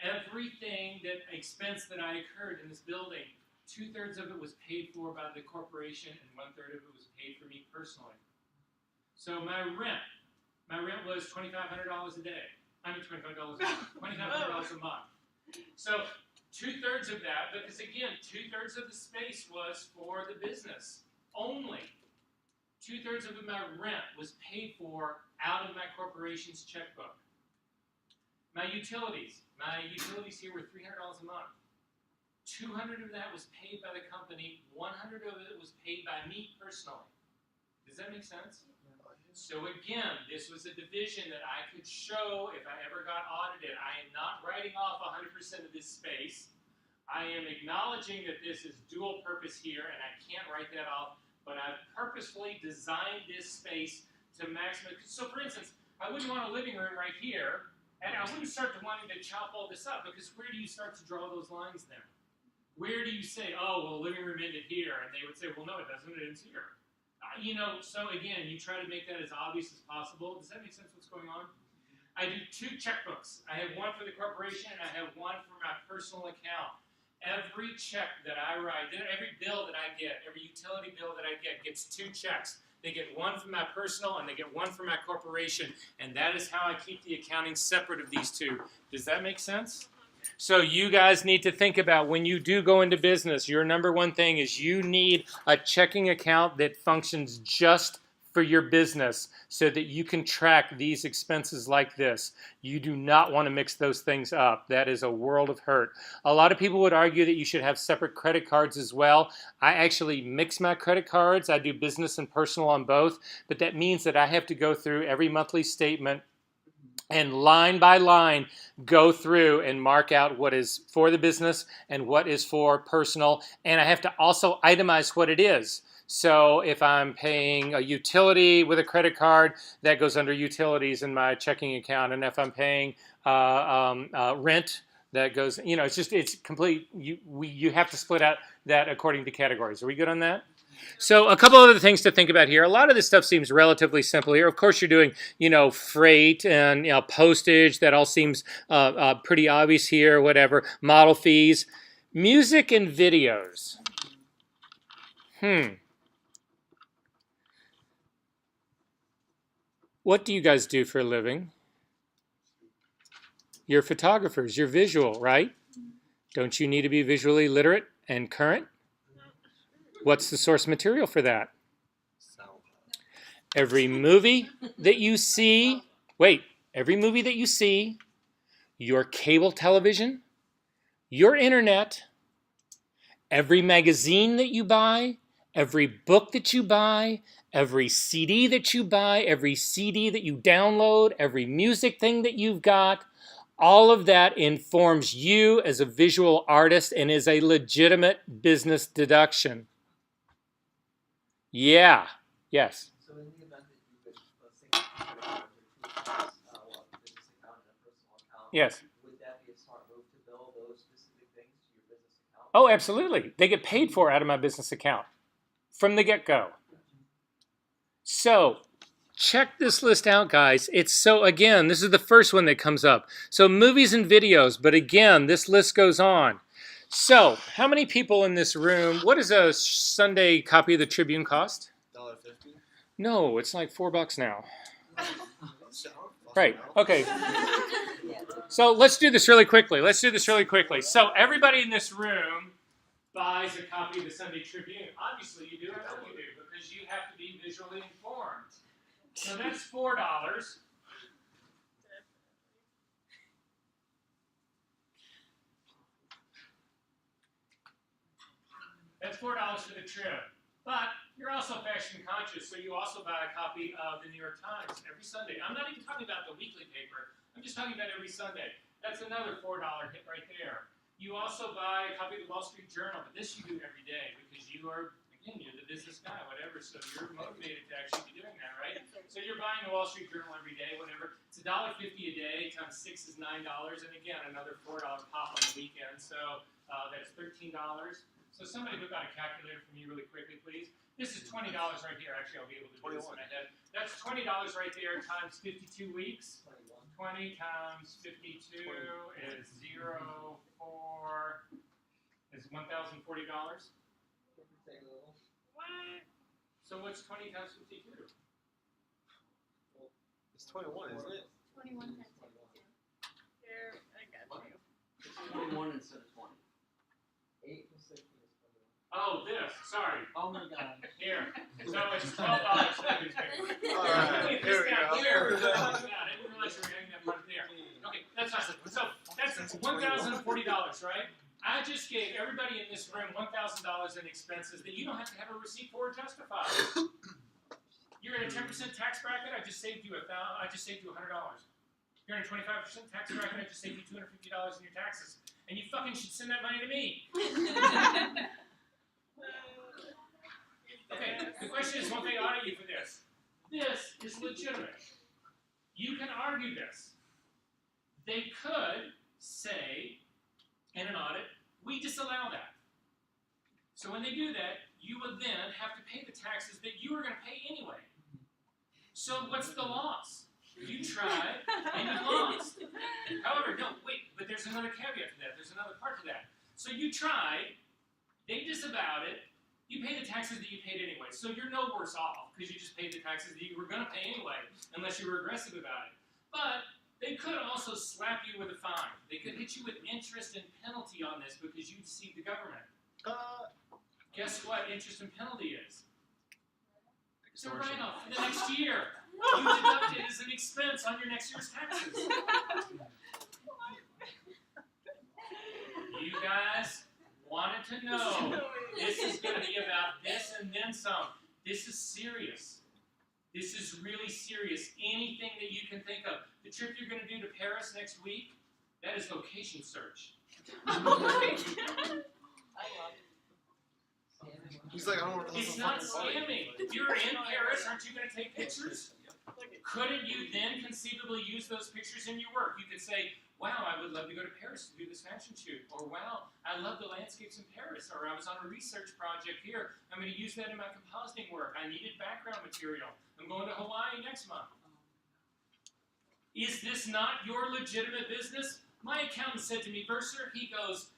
[SPEAKER 3] everything expense that I incurred in this building, 2/3 of it was paid for by the corporation and 1/3 of it was paid for me personally. So my rent was $2,500 a day. I mean $25 a month. $2,500 a month. So 2/3 of that, because again, 2/3 of the space was for the business only. 2/3 of my rent was paid for out of my corporation's checkbook. My utilities here were $300 a month. 200 of that was paid by the company. 100 of it was paid by me personally. Does that make sense? So again, this was a division that I could show if I ever got audited. I am not writing off 100% of this space. I am acknowledging that this is dual purpose here, and I can't write that off. But I've purposefully designed this space to maximize. So for instance, I wouldn't want a living room right here, and I wouldn't start wanting to chop all this up, because where do you start to draw those lines then? Where do you say, oh, well, living room ended here, and they would say, well, no, it doesn't, it ends here. So again, you try to make that as obvious as possible. Does that make sense what's going on? I do 2 checkbooks. I have one for the corporation, and I have one for my personal account. Every check that I write, every bill that I get, every utility bill that I get gets 2 checks. They get one from my personal and they get one from my corporation. And that is how I keep the accounting separate of these 2. Does that make sense? So you guys need to think about, when you do go into business, your number one thing is you need a checking account that functions just for your business so that you can track these expenses like this. You do not want to mix those things up. That is a world of hurt. A lot of people would argue that you should have separate credit cards as well. I actually mix my credit cards. I do business and personal on both, but that means that I have to go through every monthly statement and line by line go through and mark out what is for the business and what is for personal, and I have to also itemize what it is. So if I'm paying a utility with a credit card, that goes under utilities in my checking account. And if I'm paying rent, that goes, it's complete. You have to split out that according to categories. Are we good on that? So a couple other things to think about here. A lot of this stuff seems relatively simple here. Of course, you're doing, freight and postage. That all seems pretty obvious here. Whatever. Model fees, music and videos. What do you guys do for a living? You're photographers. You're visual, right? Don't you need to be visually literate and current? What's the source material for that? Every movie that you see, your cable television, your internet, every magazine that you buy, every book that you buy, every CD that you buy, every CD that you download, every music thing that you've got, all of that informs you as a visual artist and is a legitimate business deduction. Yeah. Yes.
[SPEAKER 1] So in the event that you would, let's say, business account and a personal account,
[SPEAKER 3] Yes.
[SPEAKER 1] would that be a smart move to bill those specific things to your business account?
[SPEAKER 3] Oh, absolutely. They get paid for out of my business account from the get-go. So check this list out, guys. Again, this is the first one that comes up. So movies and videos, but again, this list goes on. So how many people in this room, what does a Sunday copy of the Tribune cost?
[SPEAKER 4] $1.50.
[SPEAKER 3] No, it's like $4 now. Right, okay. So let's do this really quickly. So everybody in this room buys a copy of the Sunday Tribune. Obviously you do, I know you do, because you have to be visually informed. So that's $4. That's $4 for the trip. But you're also fashion conscious, so you also buy a copy of the New York Times every Sunday. I'm not even talking about the weekly paper. I'm just talking about every Sunday. That's another $4 hit right there. You also buy a copy of the Wall Street Journal, but this you do every day because you're the business guy, whatever, so you're motivated to actually be doing that, right? So you're buying the Wall Street Journal every day, whatever. It's $1.50 a day, times 6 is $9, and again, another $4 pop on the weekend, so that's $13. So somebody whip out a calculator for me really quickly, please. This is $20 right here. Actually, I'll be able to do this in my head. That's $20 right there times 52 weeks. 20 times 52 is 0.4 is $1,040.
[SPEAKER 2] What?
[SPEAKER 3] So what's 20 times 52?
[SPEAKER 4] It's 21, isn't it?
[SPEAKER 5] 21 times 52.
[SPEAKER 2] Here, I got you.
[SPEAKER 1] It's 21 instead of 20. 8 plus 16 is 21.
[SPEAKER 3] Oh, this. Sorry.
[SPEAKER 1] Oh my God.
[SPEAKER 3] Here. So it's $12 for that newspaper.
[SPEAKER 4] All right, here we go.
[SPEAKER 3] Here. I didn't realize you were getting that part there. Okay, that's awesome. So that's $1,040, right? I just gave everybody in this room $1,000 in expenses that you don't have to have a receipt for or justify. You're in a 10% tax bracket. I just saved you $100. You're in a 25% tax bracket. I just saved you $250 in your taxes, and you fucking should send that money to me. Okay, the question is, won't they audit you for this? This is legitimate. You can argue this. They could say, in an audit, we disallow that. So when they do that, you would then have to pay the taxes that you were going to pay anyway. So what's the loss? You tried and you lost. However, no, wait, but there's another caveat to that. There's another part to that. So you tried, they disavowed it, you pay the taxes that you paid anyway. So you're no worse off because you just paid the taxes that you were going to pay anyway, unless you were aggressive about it. But they could also slap you with a fine. They could hit you with interest and penalty on this because you deceived the government. Guess what interest and penalty is? It's a write-off for the next year. You deduct it as an expense on your next year's taxes. You guys wanted to know this is going to be about this and then some. This is serious. This is really serious. Anything that you can think of. The trip you're going to do to Paris next week, that is location search.
[SPEAKER 4] He's like, I don't know what the
[SPEAKER 6] It's
[SPEAKER 4] hell's
[SPEAKER 6] not
[SPEAKER 4] so fucking funny.
[SPEAKER 6] scamming. You're in Paris, aren't you going to take pictures? Couldn't you then conceivably use those pictures in your work? You could say, wow, I would love to go to Paris to do this fashion shoot. Or, wow, I love the landscapes in Paris. Or, I was on a research project here. I'm going to use that in my compositing work. I needed background material. I'm going to Hawaii next month. Is this not your legitimate business? My accountant said to me, Verser, he goes,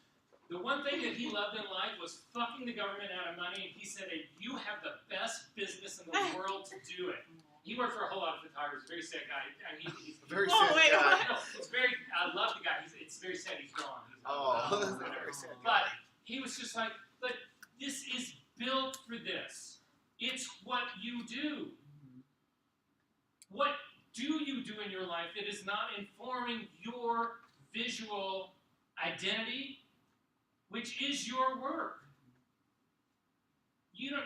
[SPEAKER 6] the one thing that he loved in life was fucking the government out of money. And he said, hey, you have the best business in the world to do it. He worked for a whole lot of photographers. Very sad guy. I mean, he's
[SPEAKER 4] Very
[SPEAKER 2] Oh,
[SPEAKER 4] sad
[SPEAKER 2] wait,
[SPEAKER 4] guy.
[SPEAKER 2] what?
[SPEAKER 6] no, it's very. I love the guy. It's very sad he's gone. He's
[SPEAKER 4] Oh,
[SPEAKER 6] whatever.
[SPEAKER 4] very sad guy.
[SPEAKER 6] But he was just like, but this is built for this. It's what you do. What do you do in your life that is not informing your visual identity, which is your work? You're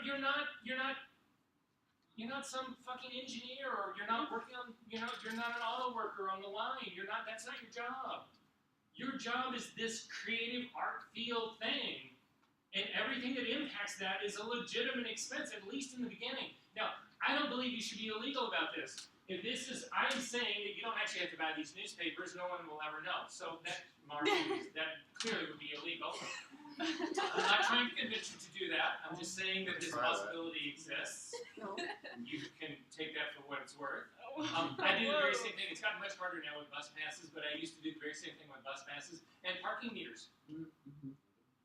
[SPEAKER 6] not some fucking engineer, or you're not working on, you're not an auto worker on the line. That's not your job. Your job is this creative art field thing, and everything that impacts that is a legitimate expense, at least in the beginning. Now, I don't believe you should be illegal about this. If this is, I'm saying that you don't actually have to buy these newspapers, no one will ever know. So that, that clearly would be illegal. I'm not trying to convince you to do that. I'm just saying that this possibility exists.
[SPEAKER 5] No.
[SPEAKER 6] You can take that for what it's worth. I do the very same thing. It's gotten much harder now with bus passes, but I used to do the very same thing with bus passes and parking meters.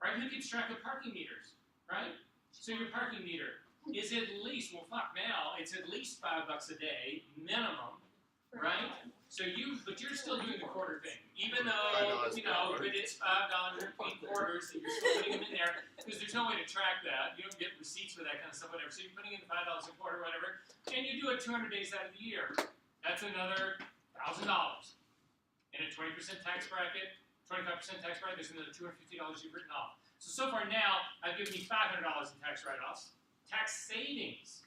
[SPEAKER 6] Right? Who keeps track of parking meters? Right? So your parking meter is at least, well, fuck, now it's at least $5 a day minimum, right? So but you're still doing the quarter thing, even though but it's $5 in quarters, and you're still putting them in there because there's no way to track that. You don't get receipts for that kind of stuff, whatever. So you're putting in the $5 a quarter, whatever, and you do it 200 days out of the year. That's another $1,000. In a 20% tax bracket, 25% tax bracket, there's another $250 you've written off. So far now, I've given you $500 in tax write-offs, tax savings,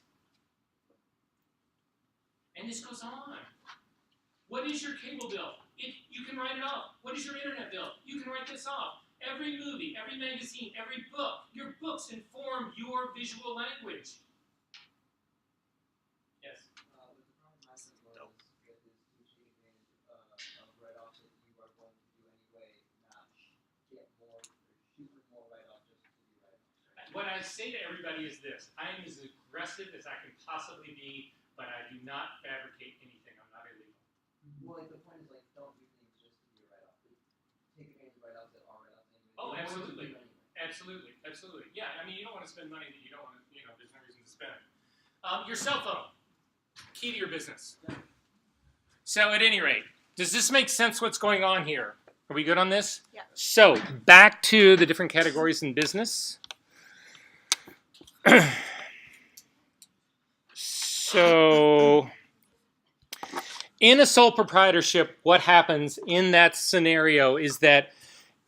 [SPEAKER 6] and this goes on. What is your cable bill? You can write it off. What is your internet bill? You can write this off. Every movie, every magazine, every book. Your books inform your visual language. Yes?
[SPEAKER 1] The problem I think was that this teaching advantage of write-offs that you are going to do anyway, not get more, or shoot for more write-offs just to do write-offs.
[SPEAKER 6] What I say to everybody is this. I am as aggressive as I can possibly be, but I do not fabricate anything. I'm not illegal.
[SPEAKER 1] Well, like the point is, like, don't do things just to be a write-off. Take advantage of write-offs that are write-offs anyway.
[SPEAKER 6] Oh,
[SPEAKER 1] They're going to
[SPEAKER 6] absolutely.
[SPEAKER 1] do anyway.
[SPEAKER 6] Absolutely. Yeah, I mean, you don't want to spend money that you don't want to, there's no reason to spend it. Your cell phone, key to your business. So at any rate, does this make sense what's going on here? Are we good on this?
[SPEAKER 2] Yeah.
[SPEAKER 3] So back to the different categories in business. So in a sole proprietorship, what happens in that scenario is that,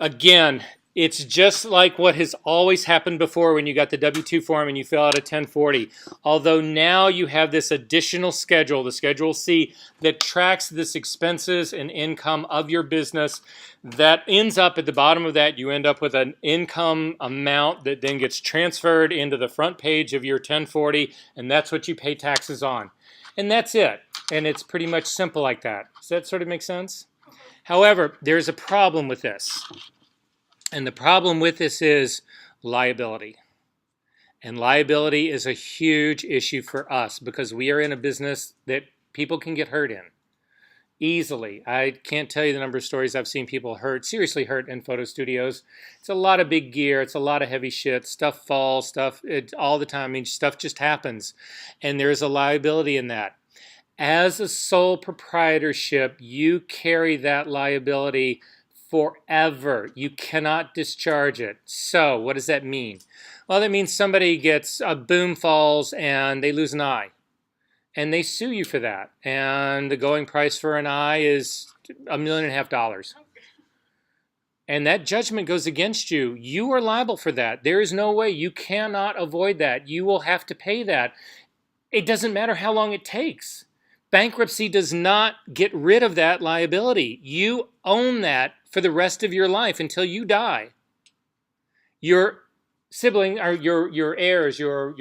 [SPEAKER 3] again, it's just like what has always happened before when you got the W-2 form and you fill out a 1040. Although now you have this additional schedule, the Schedule C, that tracks this expenses and income of your business. That ends up at the bottom of that, you end up with an income amount that then gets transferred into the front page of your 1040, and that's what you pay taxes on. And that's it. And it's pretty much simple like that. Does that sort of make sense? However, there's a problem with this. And the problem with this is liability. And liability is a huge issue for us because we are in a business that people can get hurt in easily. I can't tell you the number of stories I've seen people hurt, seriously hurt in photo studios. It's a lot of big gear. It's a lot of heavy shit. Stuff falls, all the time. I mean, stuff just happens. And there's a liability in that. As a sole proprietorship, you carry that liability forever. You cannot discharge it. So what does that mean? Well, that means somebody gets a boom falls and they lose an eye. And they sue you for that. And the going price for an eye is $1.5 million. And that judgment goes against you. You are liable for that. There is no way. You cannot avoid that. You will have to pay that. It doesn't matter how long it takes. Bankruptcy does not get rid of that liability. You own that for the rest of your life until you die. Your sibling or your heirs, your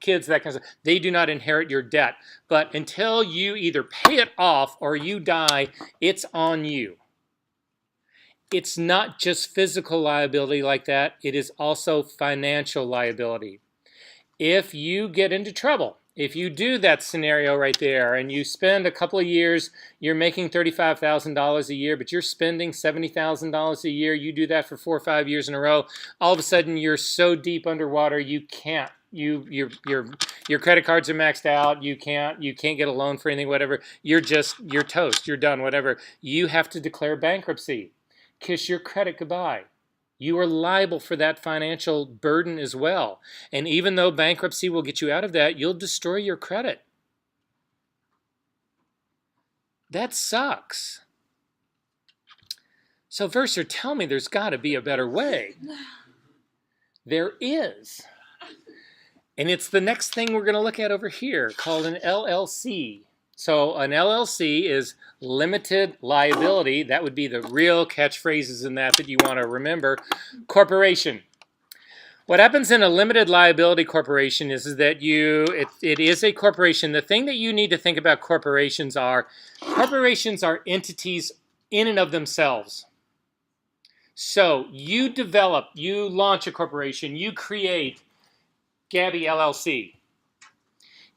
[SPEAKER 3] kids, that kind of stuff, they do not inherit your debt. But until you either pay it off or you die, it's on you. It's not just physical liability like that, it is also financial liability. If you get into trouble, if you do that scenario right there and you spend a couple of years, you're making $35,000 a year, but you're spending $70,000 a year, you do that for 4 or 5 years in a row, all of a sudden you're so deep underwater you can't. Your credit cards are maxed out, you can't get a loan for anything, whatever. You're toast, you're done, whatever. You have to declare bankruptcy. Kiss your credit goodbye. You are liable for that financial burden as well. And even though bankruptcy will get you out of that, you'll destroy your credit. That sucks. So Verser, tell me there's got to be a better way. There is. And it's the next thing we're going to look at over here, called an LLC. So an LLC is limited liability. That would be the real catchphrases in that you want to remember. Corporation. What happens in a limited liability corporation is that it is a corporation. The thing that you need to think about corporations are entities in and of themselves. So you launch a corporation, you create Gabby LLC.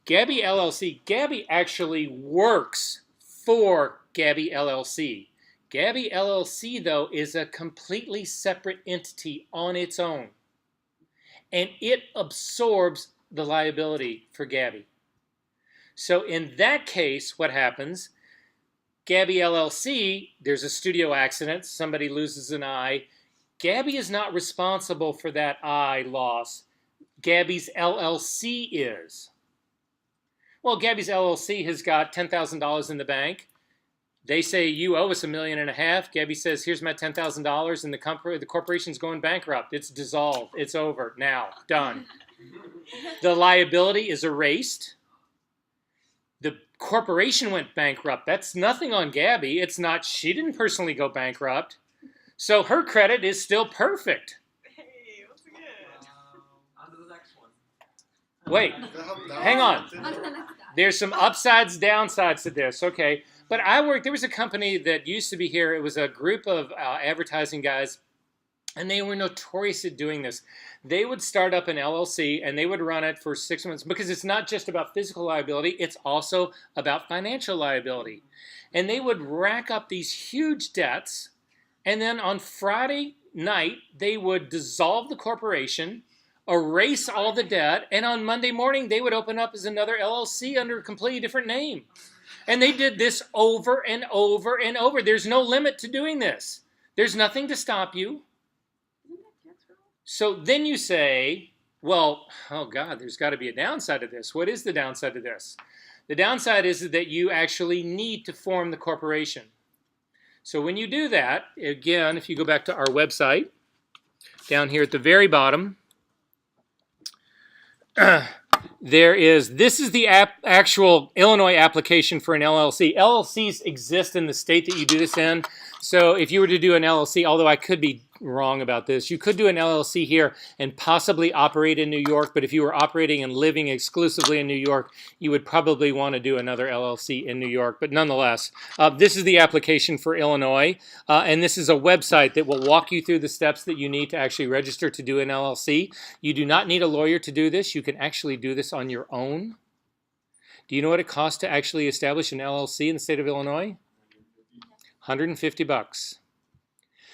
[SPEAKER 3] Gabby LLC, Gabby actually works for Gabby LLC. Gabby LLC, though, is a completely separate entity on its own. And it absorbs the liability for Gabby. So in that case, what happens? Gabby LLC, there's a studio accident, somebody loses an eye. Gabby is not responsible for that eye loss. Gabby's LLC is. Well, Gabby's LLC has got $10,000 in the bank. They say, you owe us $1.5 million. Gabby says, here's my $10,000, and the corporation's going bankrupt. It's dissolved. It's over. Now. Done. The liability is erased. The corporation went bankrupt. That's nothing on Gabby. It's not, she didn't personally go bankrupt. So her credit is still perfect.
[SPEAKER 2] Hey, what's good?
[SPEAKER 1] On to the next one.
[SPEAKER 3] Wait, hang on.
[SPEAKER 5] On to the next guy.
[SPEAKER 3] There's some upsides, downsides to this. Okay. But there was a company that used to be here. It was a group of advertising guys, and they were notorious at doing this. They would start up an LLC, and they would run it for 6 months because it's not just about physical liability. It's also about financial liability. And they would rack up these huge debts, and then on Friday night, they would dissolve the corporation, erase all the debt, and on Monday morning, they would open up as another LLC under a completely different name. And they did this over and over and over. There's no limit to doing this. There's nothing to stop you. So then you say, well, oh God, there's got to be a downside to this. What is the downside to this? The downside is that you actually need to form the corporation. So when you do that, again, if you go back to our website, down here at the very bottom, this is the actual Illinois application for an LLC. LLCs exist in the state that you do this in. So if you were to do an LLC, although I could be wrong about this, you could do an LLC here and possibly operate in New York. But if you were operating and living exclusively in New York, you would probably want to do another LLC in New York. But nonetheless, this is the application for Illinois. And this is a website that will walk you through the steps that you need to actually register to do an LLC. You do not need a lawyer to do this. You can actually do this on your own. Do you know what it costs to actually establish an LLC in the state of Illinois? $150.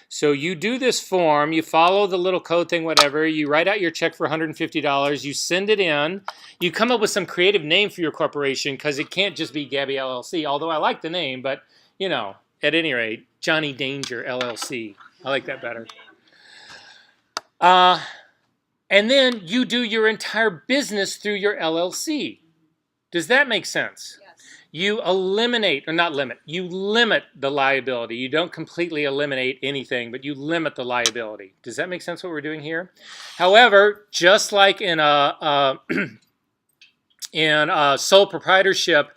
[SPEAKER 3] So you do this form, you follow the little code thing, whatever, you write out your check for $150, you send it in, you come up with some creative name for your corporation because it can't just be Gabby LLC, although I like the name, but, you know, at any rate, Johnny Danger LLC. I like that better. And then you do your entire business through your LLC. Does that make sense?
[SPEAKER 5] Yes.
[SPEAKER 3] You eliminate, or not limit, you limit the liability. You don't completely eliminate anything, but you limit the liability. Does that make sense what we're doing here? However, just like in a sole proprietorship,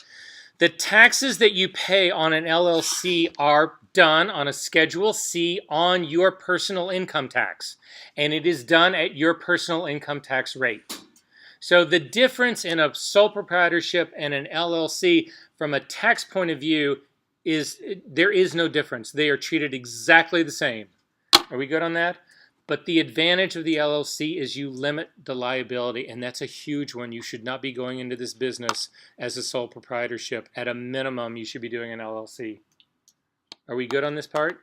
[SPEAKER 3] The taxes that you pay on an LLC are done on a Schedule C on your personal income tax, and it is done at your personal income tax rate. So the difference in a sole proprietorship and an LLC from a tax point of view is there is no difference. They are treated exactly the same. Are we good on that? But the advantage of the LLC is you limit the liability, and that's a huge one. You should not be going into this business as a sole proprietorship. At a minimum, you should be doing an LLC. Are we good on this part?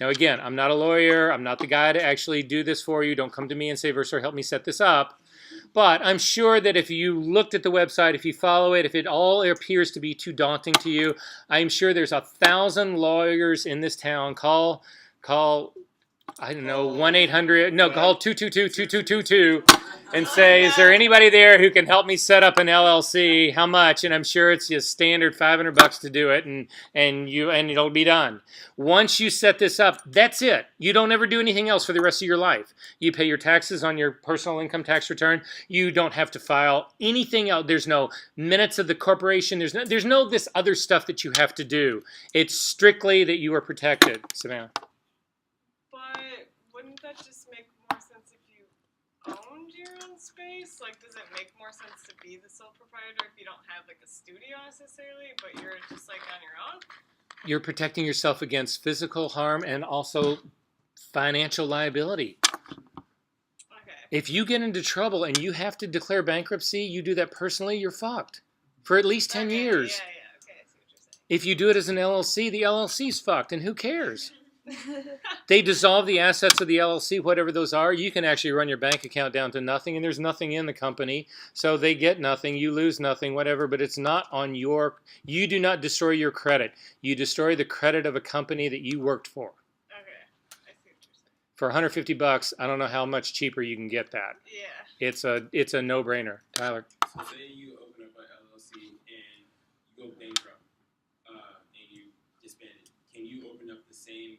[SPEAKER 3] Now again, I'm not a lawyer. I'm not the guy to actually do this for you. Don't come to me and say, Versor, help me set this up. But I'm sure that if you looked at the website, if you follow it, if it all appears to be too daunting to you, I'm sure there's 1,000 lawyers in this town. Call, I don't know, 1-800, no, call 222-2222 and say, is there anybody there who can help me set up an LLC? How much? And I'm sure it's just standard $500 to do it, and it'll be done. Once you set this up, that's it. You don't ever do anything else for the rest of your life. You pay your taxes on your personal income tax return. You don't have to file anything else. There's no minutes of the corporation. There's no this other stuff that you have to do. It's strictly that you are protected. Savannah.
[SPEAKER 2] But wouldn't that just make more sense if you owned your own space? Like, does it make more sense to be the sole proprietor if you don't have like a studio necessarily, but you're just like on your own?
[SPEAKER 3] You're protecting yourself against physical harm and also financial liability.
[SPEAKER 2] Okay.
[SPEAKER 3] If you get into trouble and you have to declare bankruptcy, you do that personally, you're fucked for at least 10 years.
[SPEAKER 2] Yeah, okay, I see what you're saying.
[SPEAKER 3] If you do it as an LLC, the LLC's fucked, and who cares? They dissolve the assets of the LLC, whatever those are. You can actually run your bank account down to nothing, and there's nothing in the company. So they get nothing, you lose nothing, whatever, but it's not on your, you do not destroy your credit. You destroy the credit of a company that you worked for.
[SPEAKER 2] Okay, I see what you're saying.
[SPEAKER 3] For $150, I don't know how much cheaper you can get that.
[SPEAKER 2] Yeah.
[SPEAKER 3] It's a no-brainer. Tyler.
[SPEAKER 7] So say you open up an LLC and you go bankrupt and you disband it. Can you open up the same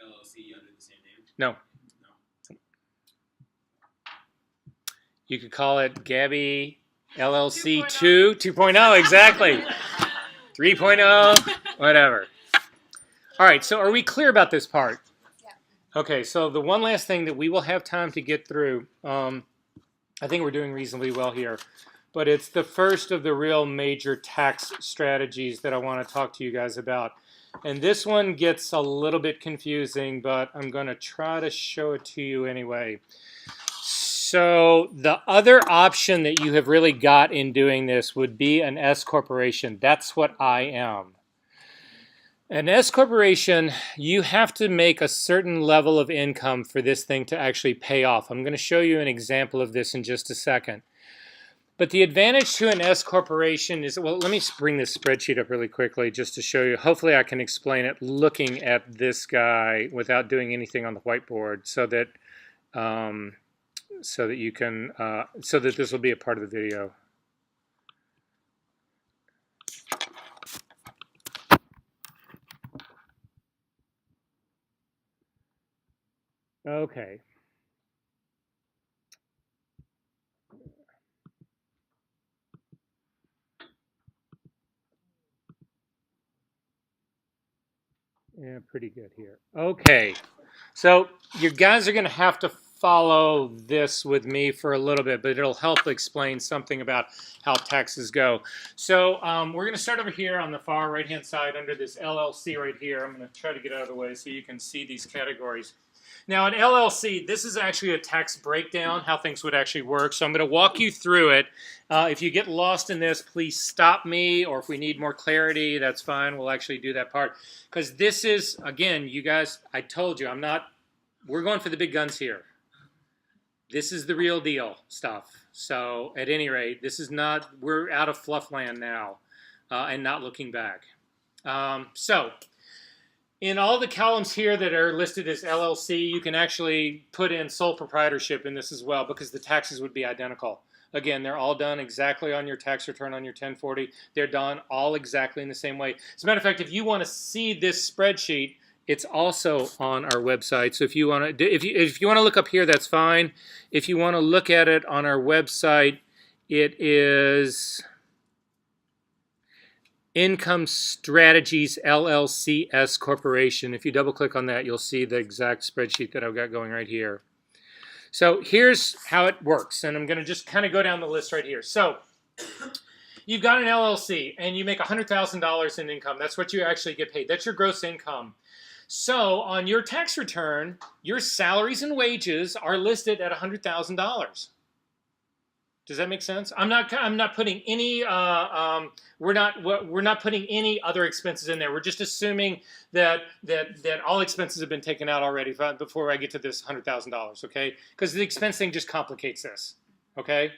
[SPEAKER 7] LLC under the same name?
[SPEAKER 3] No. You could call it Gabby LLC 2.0, exactly. 3.0, whatever. All right, so are we clear about this part?
[SPEAKER 5] Yeah.
[SPEAKER 3] Okay, so the one last thing that we will have time to get through, I think we're doing reasonably well here, but it's the first of the real major tax strategies that I want to talk to you guys about. And this one gets a little bit confusing, but I'm going to try to show it to you anyway. So the other option that you have really got in doing this would be an S corporation. That's what I am. An S corporation, you have to make a certain level of income for this thing to actually pay off. I'm going to show you an example of this in just a second. But the advantage to an S corporation is, well, let me bring this spreadsheet up really quickly just to show you. Hopefully I can explain it looking at this guy without doing anything on the whiteboard so that you can, so that this will be a part of the video. Okay. Yeah, pretty good here. Okay, so you guys are going to have to follow this with me for a little bit, but it'll help explain something about how taxes go. So we're going to start over here on the far right-hand side under this LLC right here. I'm going to try to get out of the way so you can see these categories. Now, an LLC, this is actually a tax breakdown, how things would actually work. So I'm going to walk you through it. If you get lost in this, please stop me, or if we need more clarity, that's fine. We'll actually do that part. Because this is, again, you guys, I told you, we're going for the big guns here. This is the real deal stuff. So at any rate, this is not, we're out of fluff land now and not looking back. So in all the columns here that are listed as LLC, you can actually put in sole proprietorship in this as well because the taxes would be identical. Again, they're all done exactly on your tax return on your 1040. They're done all exactly in the same way. As a matter of fact, if you want to see this spreadsheet, it's also on our website. So if you want to, if you want to look up here, that's fine. If you want to look at it on our website, it is Income Strategies LLCS Corporation. If you double click on that, you'll see the exact spreadsheet that I've got going right here. So here's how it works, and I'm going to just kind of go down the list right here. So you've got an LLC, and you make $100,000 in income. That's what you actually get paid. That's your gross income. So on your tax return, your salaries and wages are listed at $100,000. Does that make sense? I'm not putting any we're not putting any other expenses in there. We're just assuming that all expenses have been taken out already before I get to this $100,000. Okay, because the expense thing just complicates this. Okay,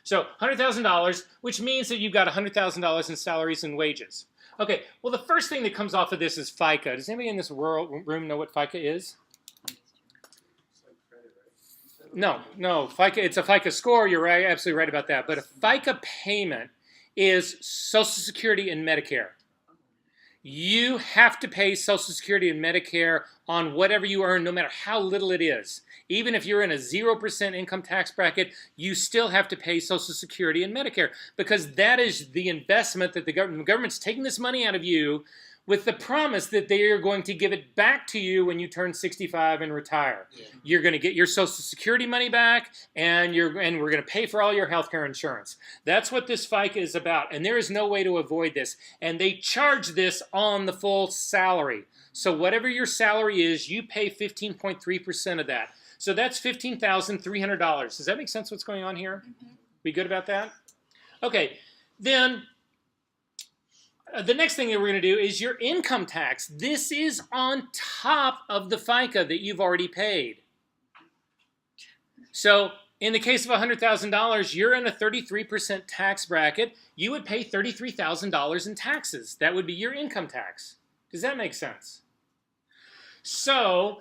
[SPEAKER 3] so $100,000, which means that you've got $100,000 in salaries and wages. Okay, well the first thing that comes off of this is FICA. Does anybody in this room know what FICA is? No, FICA, it's a FICA score, you're right, absolutely right about that. But a FICA payment is Social Security and Medicare. You have to pay Social Security and Medicare on whatever you earn, no matter how little it is. Even if you're in a 0% income tax bracket, you still have to pay Social Security and Medicare because that is the investment that the government's taking this money out of you with the promise that they are going to give it back to you when you turn 65 and retire. Yeah. You're going to get your Social Security money back, and we're going to pay for all your health care insurance. That's what this FICA is about, and there is no way to avoid this. And they charge this on the full salary. So whatever your salary is, you pay 15.3% of that. So that's $15,300. Does that make sense what's going on here? Mm-hmm. We good about that? Okay, then the next thing that we're going to do is your income tax. This is on top of the FICA that you've already paid. So in the case of $100,000, you're in a 33% tax bracket. You would pay $33,000 in taxes. That would be your income tax. Does that make sense? So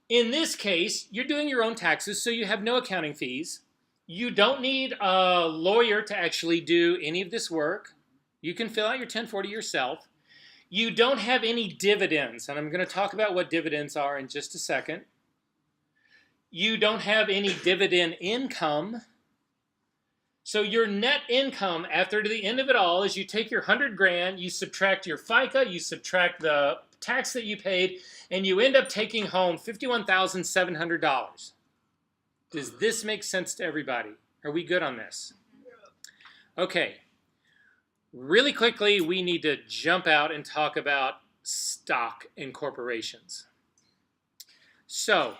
[SPEAKER 3] in this case, you're doing your own taxes, so you have no accounting fees. You don't need a lawyer to actually do any of this work. You can fill out your 1040 yourself. You don't have any dividends, and I'm going to talk about what dividends are in just a second. You don't have any dividend income. So your net income after the end of it all is you take your 100 grand, you subtract your FICA, you subtract the tax that you paid, and you end up taking home $51,700. Does this make sense to everybody? Are we good on this? Okay. Really quickly, we need to jump out and talk about stock in corporations. So,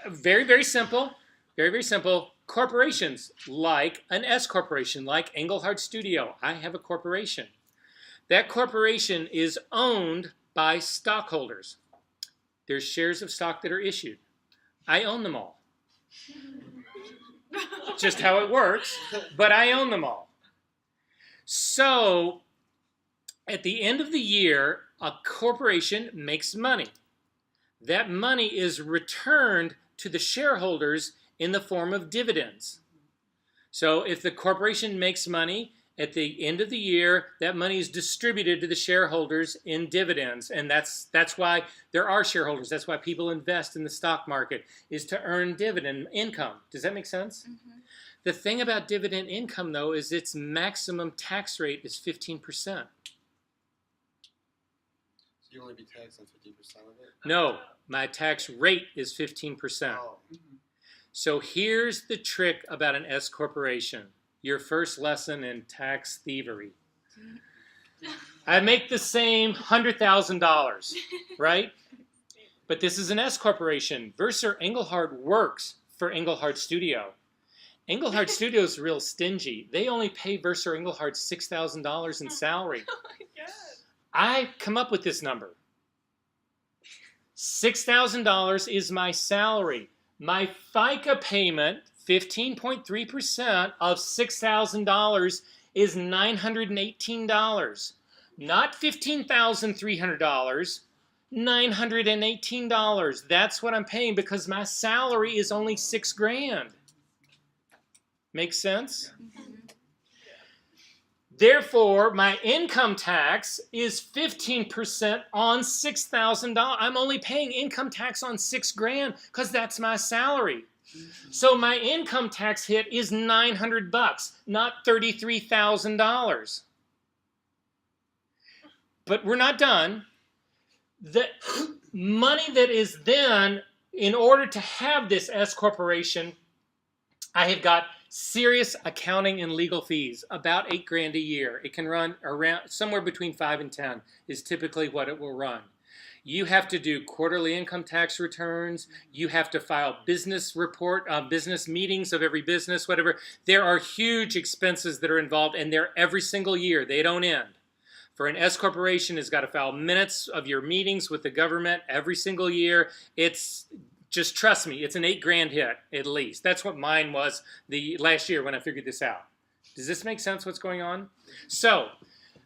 [SPEAKER 3] very, very simple. Very, very simple. Corporations like an S corporation, like Engelhard Studio. I have a corporation. That corporation is owned by stockholders. There's shares of stock that are issued. I own them all. Just how it works, but I own them all. So, at the end of the year, a corporation makes money. That money is returned to the shareholders in the form of dividends. So, if the corporation makes money, at the end of the year, that money is distributed to the shareholders in dividends. And that's why there are shareholders. That's why people invest in the stock market, is to earn dividend income. Does that make sense? Mm-hmm. The thing about dividend income, though, is its maximum tax rate is 15%.
[SPEAKER 4] So you only be taxed on 50% of it?
[SPEAKER 3] No, my tax rate is 15%.
[SPEAKER 4] Oh.
[SPEAKER 3] So here's the trick about an S corporation. Your first lesson in tax thievery. I make the same $100,000, right? But this is an S corporation. Verser Engelhard works for Engelhard Studio. Engelhard Studio is real stingy. They only pay Verser Engelhard $6,000 in salary.
[SPEAKER 2] Oh my God.
[SPEAKER 3] I come up with this number. $6,000 is my salary. My FICA payment, 15.3% of $6,000 is $918. Not $15,300, $918. That's what I'm paying because my salary is only $6,000. Make sense? Mm-hmm. Therefore, my income tax is 15% on $6,000. I'm only paying income tax on $6,000 because that's my salary. Mm-hmm. So my income tax hit is $900, not $33,000. But we're not done. The money that is then, in order to have this S corporation, I have got serious accounting and legal fees, about $8,000 a year. It can run around somewhere between 5 and 10 is typically what it will run. You have to do quarterly income tax returns. You have to file business meetings of every business, whatever. There are huge expenses that are involved, and they're every single year. They don't end. For an S corporation, it's got to file minutes of your meetings with the government every single year. It's just trust me, it's an $8,000 hit at least. That's what mine was the last year when I figured this out. Does this make sense? What's going on? So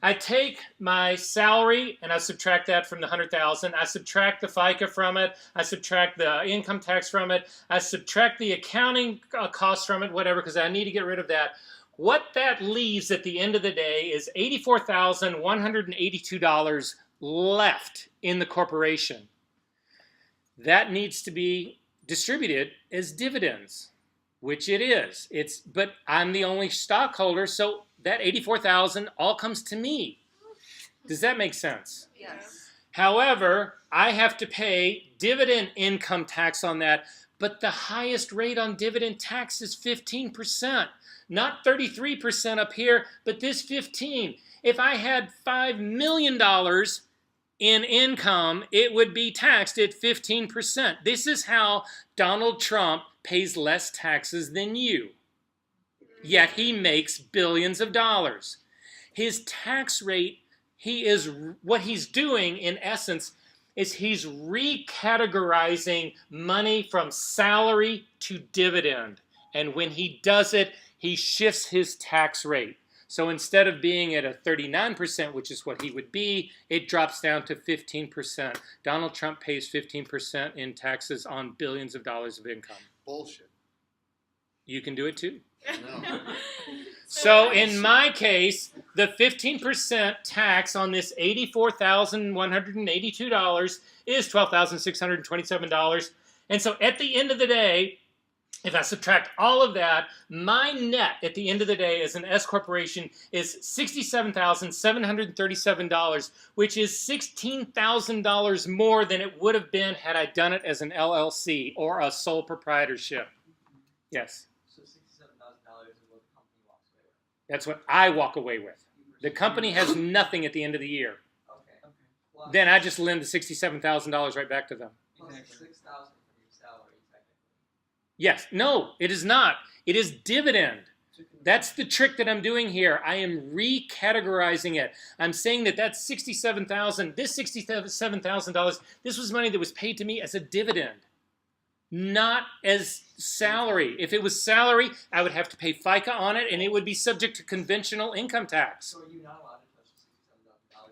[SPEAKER 3] I take my salary and I subtract that from the 100,000. I subtract the FICA from it. I subtract the income tax from it. I subtract the accounting costs from it, whatever, because I need to get rid of that. What that leaves at the end of the day is $84,182 left in the corporation. That needs to be distributed as dividends, which it is. But I'm the only stockholder, so that $84,000 all comes to me. Does that make sense?
[SPEAKER 5] Yes.
[SPEAKER 3] However, I have to pay dividend income tax on that, but the highest rate on dividend tax is 15%. Not 33% up here, but this 15. If I had $5 million in income, it would be taxed at 15%. This is how Donald Trump pays less taxes than you. Yet he makes billions of dollars. His tax rate, what he's doing in essence is he's recategorizing money from salary to dividend. And when he does it, he shifts his tax rate. So instead of being at a 39%, which is what he would be, it drops down to 15%. Donald Trump pays 15% in taxes on billions of dollars of income.
[SPEAKER 4] Bullshit.
[SPEAKER 3] You can do it too.
[SPEAKER 4] No.
[SPEAKER 3] So in my case, the 15% tax on this $84,182 is $12,627. And so at the end of the day, if I subtract all of that, my net at the end of the day as an S corporation is $67,737, which is $16,000 more than it would have been had I done it as an LLC or a sole proprietorship. Yes,
[SPEAKER 1] So $67,000 is what the company walks away with.
[SPEAKER 3] that's what I walk away with. The company has nothing at the end of the year.
[SPEAKER 1] Okay. Plus,
[SPEAKER 3] Then I just lend the $67,000 right back to them.
[SPEAKER 1] plus $6,000 from your salary, technically.
[SPEAKER 3] Yes, no, it is not. It is dividend. That's the trick that I'm doing here. I am recategorizing it. I'm saying that that's $67,000. This $67,000, this was money that was paid to me as a dividend, not as salary. If it was salary, I would have to pay FICA on it, and it would be subject to conventional income tax.
[SPEAKER 1] So are you not allowed to touch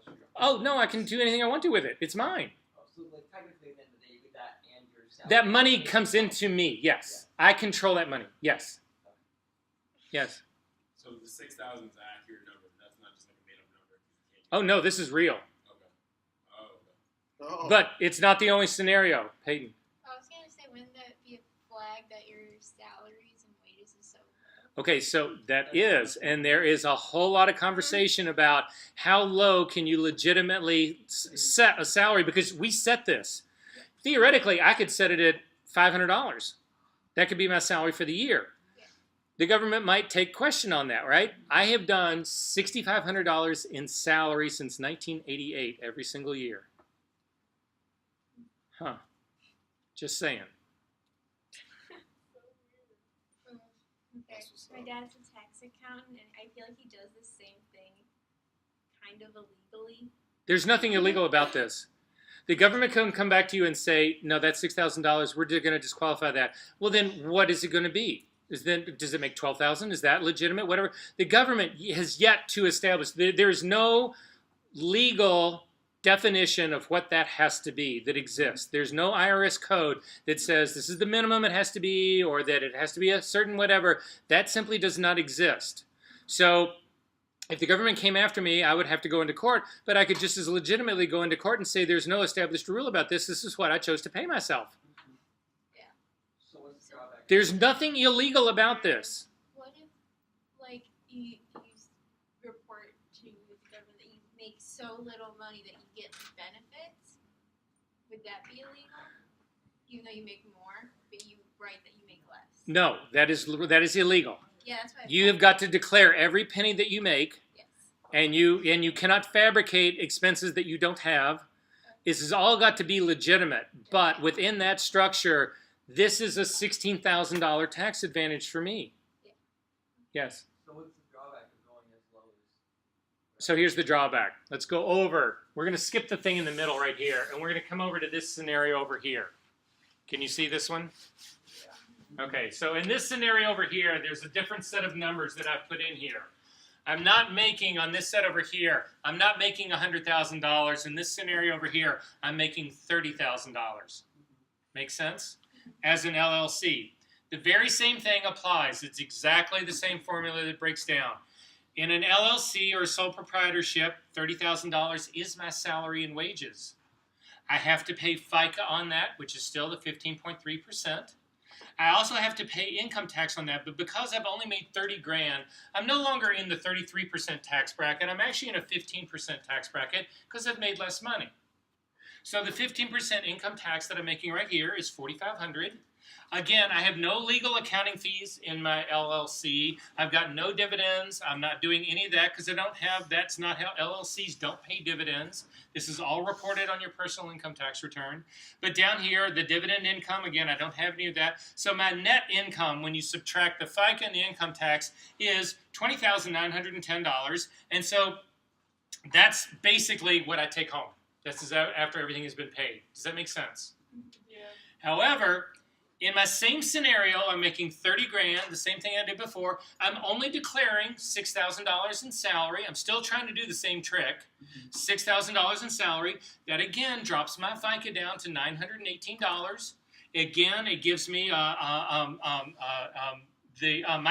[SPEAKER 1] the $67,000?
[SPEAKER 3] Oh, no, I can do anything I want to with it. It's mine.
[SPEAKER 1] Oh, so like technically at the end of the day, you get that and your salary.
[SPEAKER 3] That money comes into me, yes. I control that money, yes. Yes.
[SPEAKER 7] So the 6,000 is an accurate number. That's not just like a made up number.
[SPEAKER 3] Oh, no, this is real.
[SPEAKER 7] Okay. Oh, okay.
[SPEAKER 4] Oh.
[SPEAKER 3] But it's not the only scenario, Peyton.
[SPEAKER 5] I was gonna say, wouldn't that be a flag that your salaries and wages is so low?
[SPEAKER 3] Okay, so that is, and there is a whole lot of conversation about how low can you legitimately set a salary, because we set this. Theoretically, I could set it at $500. That could be my salary for the year. The government might take question on that, right? I have done $6,500 in salary since 1988 every single year. Huh. Just saying.
[SPEAKER 5] Okay. My dad's a tax accountant, and I feel like he does the same thing, kind of illegally.
[SPEAKER 3] There's nothing illegal about this. The government can come back to you and say, no, that's $6,000. We're going to disqualify that. Well, then what is it going to be? Does it make $12,000? Is that legitimate? Whatever. The government has yet to establish. There's no legal definition of what that has to be that exists. There's no IRS code that says this is the minimum it has to be, or that it has to be a certain whatever. That simply does not exist. So if the government came after me, I would have to go into court, but I could just as legitimately go into court and say there's no established rule about this. This is what I chose to pay myself.
[SPEAKER 1] So what's the drawback?
[SPEAKER 3] There's nothing illegal about this.
[SPEAKER 5] What if, like, you report to the government that you make so so little money that you get benefits, would that be illegal? Even though you make more, but you write that you make less.
[SPEAKER 3] No, that is illegal.
[SPEAKER 5] Yeah, that's what I
[SPEAKER 3] You
[SPEAKER 5] thought.
[SPEAKER 3] have got to declare every penny that you make,
[SPEAKER 5] Yes.
[SPEAKER 3] and you cannot fabricate expenses that you don't have. This has all got to be legitimate, but within that structure, this is a $16,000 tax advantage for me.
[SPEAKER 5] Yeah.
[SPEAKER 3] Yes.
[SPEAKER 1] So what's the drawback of going as low as?
[SPEAKER 3] So here's the drawback. Let's go over. We're going to skip the thing in the middle right here, and we're going to come over to this scenario over here. Can you see this one? Okay, so in this scenario over here, there's a different set of numbers that I've put in here. I'm not making, on this set over here, I'm not making $100,000. In this scenario over here, I'm making $30,000. Make sense? As an LLC. The very same thing applies. It's exactly the same formula that breaks down. In an LLC or sole proprietorship, $30,000 is my salary and wages. I have to pay FICA on that, which is still the 15.3%. I also have to pay income tax on that, but because I've only made 30 grand, I'm no longer in the 33% tax bracket. I'm actually in a 15% tax bracket because I've made less money. So the 15% income tax that I'm making right here is $4,500. Again, I have no legal accounting fees in my LLC. I've got no dividends. I'm not doing any of that because I don't have, that's not how LLCs don't pay dividends. This is all reported on your personal income tax return. But down here, the dividend income, again, I don't have any of that. So my net income, when you subtract the FICA and the income tax, is $20,910. And so that's basically what I take home. This is after everything has been paid. Does that make sense?
[SPEAKER 2] Yeah.
[SPEAKER 3] However, in my same scenario, I'm making 30 grand, the same thing I did before. I'm only declaring $6,000 in salary. I'm still trying to do the same trick. $6,000 in salary. That again drops my FICA down to $918. Again, it gives me my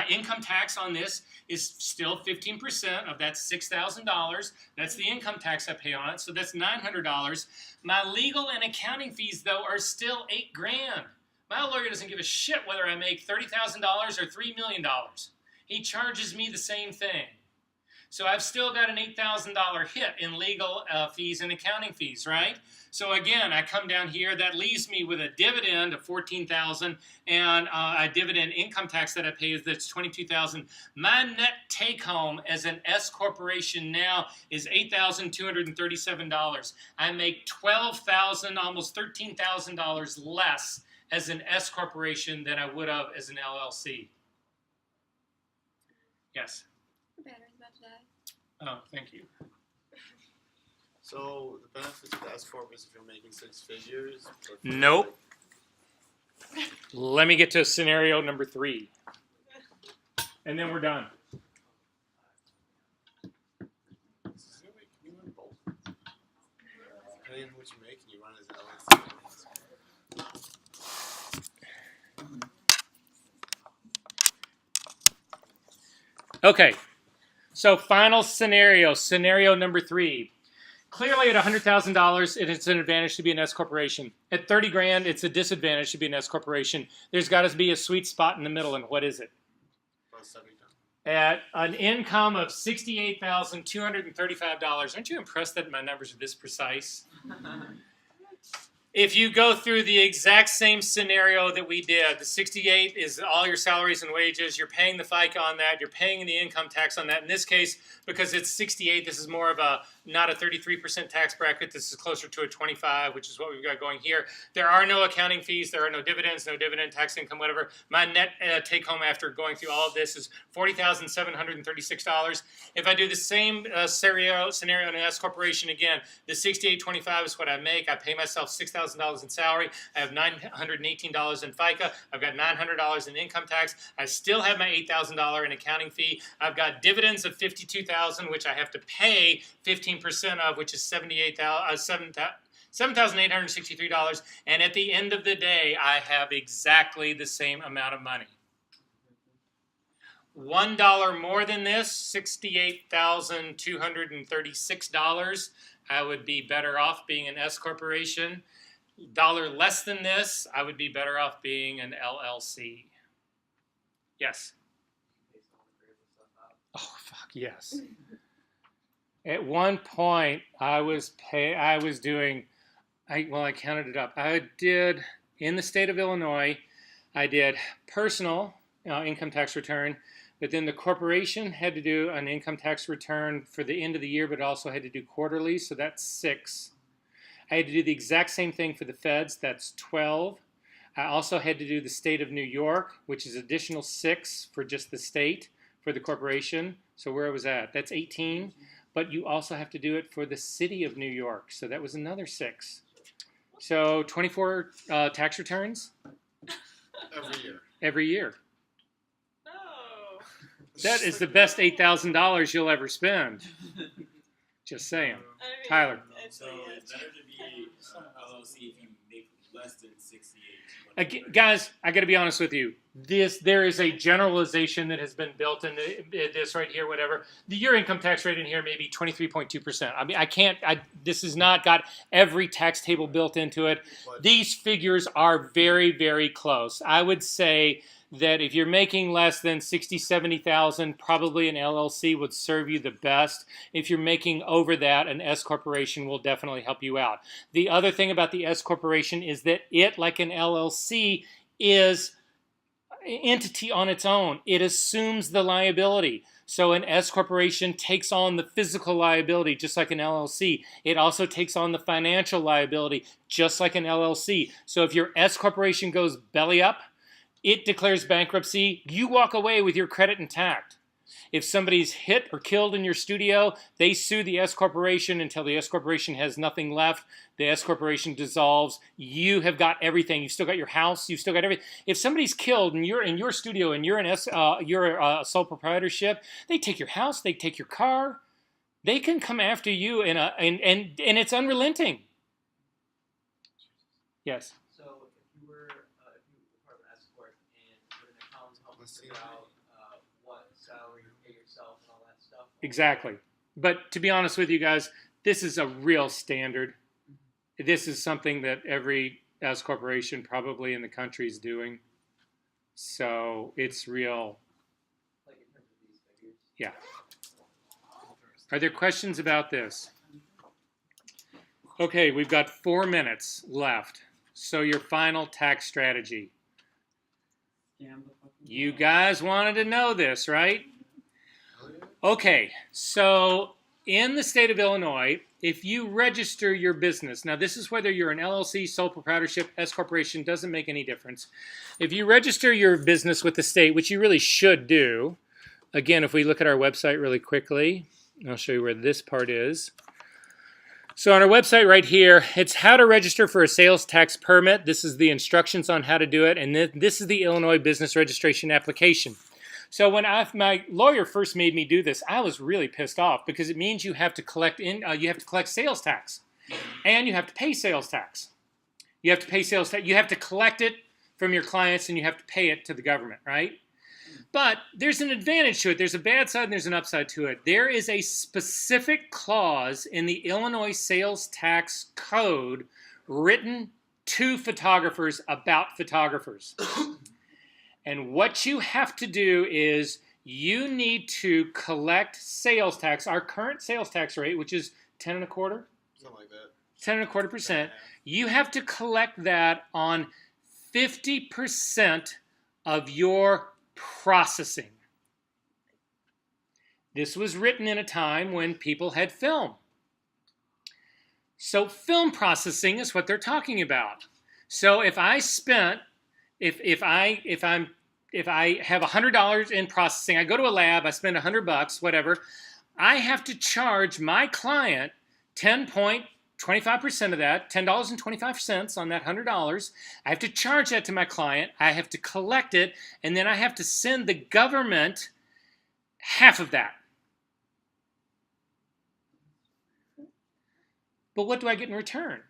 [SPEAKER 3] income tax on this is still 15% of that $6,000. That's the income tax I pay on it, so that's $900. My legal and accounting fees, though, are still $8 grand. My lawyer doesn't give a shit whether I make $30,000 or $3 million. He charges me the same thing. So I've still got an $8,000 hit in legal fees and accounting fees, right? So again, I come down here. That leaves me with a dividend of $14,000 and a dividend income tax that I pay that's $22,000. My net take home as an S corporation now is $8,237. I make $12,000, almost $13,000 less as an S corporation than I would have as an LLC. Yes.
[SPEAKER 5] The battery's about to die.
[SPEAKER 3] Oh, thank you.
[SPEAKER 4] So the benefits of the S corp is if you're making six figures.
[SPEAKER 3] Nope. Let me get to scenario number 3. And then we're done.
[SPEAKER 4] Can you run both? Depending on what you make, can you run as an LLC?
[SPEAKER 3] Okay. So final scenario, scenario number 3. Clearly at $100,000, it's an advantage to be an S corporation. At 30 grand, it's a disadvantage to be an S corporation. There's got to be a sweet spot in the middle, and what is it? At an income of $68,235. Aren't you impressed that my numbers are this precise? If you go through the exact same scenario that we did, the 68 is all your salaries and wages. You're paying the FICA on that. You're paying the income tax on that. In this case, because it's 68, this is more of a, not a 33% tax bracket. This is closer to a 25, which is what we've got going here. There are no accounting fees. There are no dividends, no dividend tax income, whatever. My net take home after going through all of this is $40,736. If I do the same scenario in an S corporation again, the 68.25 is what I make. I pay myself $6,000 in salary. I have $918 in FICA. I've got $900 in income tax. I still have my $8,000 in accounting fee. I've got dividends of $52,000, which I have to pay 15% of, which is $7,863. And at the end of the day, I have exactly the same amount of money. $1 more than this, $68,236. I would be better off being an S corporation. $1 less than this, I would be better off being an LLC. Yes. Oh, fuck, yes. At one point, I counted it up. I did, in the state of Illinois, I did personal income tax return, but then the corporation had to do an income tax return for the end of the year, but also had to do quarterly, so that's 6. I had to do the exact same thing for the feds, that's 12. I also had to do the state of New York, which is additional 6 for just the state for the corporation. So where I was at, that's 18. But you also have to do it for the city of New York, so that was another 6. So 24 tax returns
[SPEAKER 4] Every year.
[SPEAKER 3] every year.
[SPEAKER 2] Oh.
[SPEAKER 3] That is the best $8,000 you'll ever spend. Just saying.
[SPEAKER 2] I mean,
[SPEAKER 3] Tyler.
[SPEAKER 2] it's
[SPEAKER 7] So
[SPEAKER 2] like,
[SPEAKER 7] it's better to be LLC if you make less than 68.
[SPEAKER 3] Again, guys, I got to be honest with you. There is a generalization that has been built into this right here. Whatever your income tax rate in here may be 23.2%. I mean, this has not got every tax table built into it.
[SPEAKER 4] But
[SPEAKER 3] These figures are very, very close. I would say that if you're making less than 60, 70,000, probably an LLC would serve you the best. If you're making over that, an S corporation will definitely help you out. The other thing about the S corporation is that it, like an LLC, is an entity on its own. It assumes the liability. So an S corporation takes on the physical liability just like an LLC. It also takes on the financial liability just like an LLC. So if your S corporation goes belly up, it declares bankruptcy, you walk away with your credit intact. If somebody's hit or killed in your studio, they sue the S corporation until the S corporation has nothing left. The S corporation dissolves. You have got everything. You've still got your house. You've still got everything. If somebody's killed and you're in your studio and you're a sole proprietorship, they take your house. They take your car. They can come after you and it's unrelenting. Yes.
[SPEAKER 1] So if you were part of an S corp and put an accountant to help you figure out what salary you pay yourself and all that stuff.
[SPEAKER 3] Exactly. But to be honest with you guys, this is a real standard. This is something that every S corporation probably in the country is doing. So it's real.
[SPEAKER 1] Like in terms of these figures.
[SPEAKER 3] Yeah. Are there questions about this? Okay, we've got 4 minutes left. So your final tax strategy. You guys wanted to know this, right? Okay, so in the state of Illinois, if you register your business, now this is whether you're an LLC, sole proprietorship, S corporation, doesn't make any difference. If you register your business with the state, which you really should do, again, if we look at our website really quickly, I'll show you where this part is. So on our website right here, it's how to register for a sales tax permit. This is the instructions on how to do it, and this is the Illinois business registration application. So when my lawyer first made me do this, I was really pissed off because it means you have to collect sales tax, and you have to pay sales tax. You have to pay sales tax. You have to collect it from your clients, and you have to pay it to the government, right? But there's an advantage to it. There's a bad side and there's an upside to it. There is a specific clause in the Illinois sales tax code written to photographers about photographers. And what you have to do is you need to collect sales tax, our current sales tax rate, which is 10 and a quarter?
[SPEAKER 4] Something like that.
[SPEAKER 3] 10 and a quarter%. You have to collect that on 50% of your processing. This was written in a time when people had film. So film processing is what they're talking about. So if I spent, if I have $100 in processing, I go to a lab, I spend $100, whatever, I have to charge my client 10.25% of that, $10.25 on that $100. I have to charge that to my client. I have to collect it, and then I have to send the government half of that. But what do I get in return?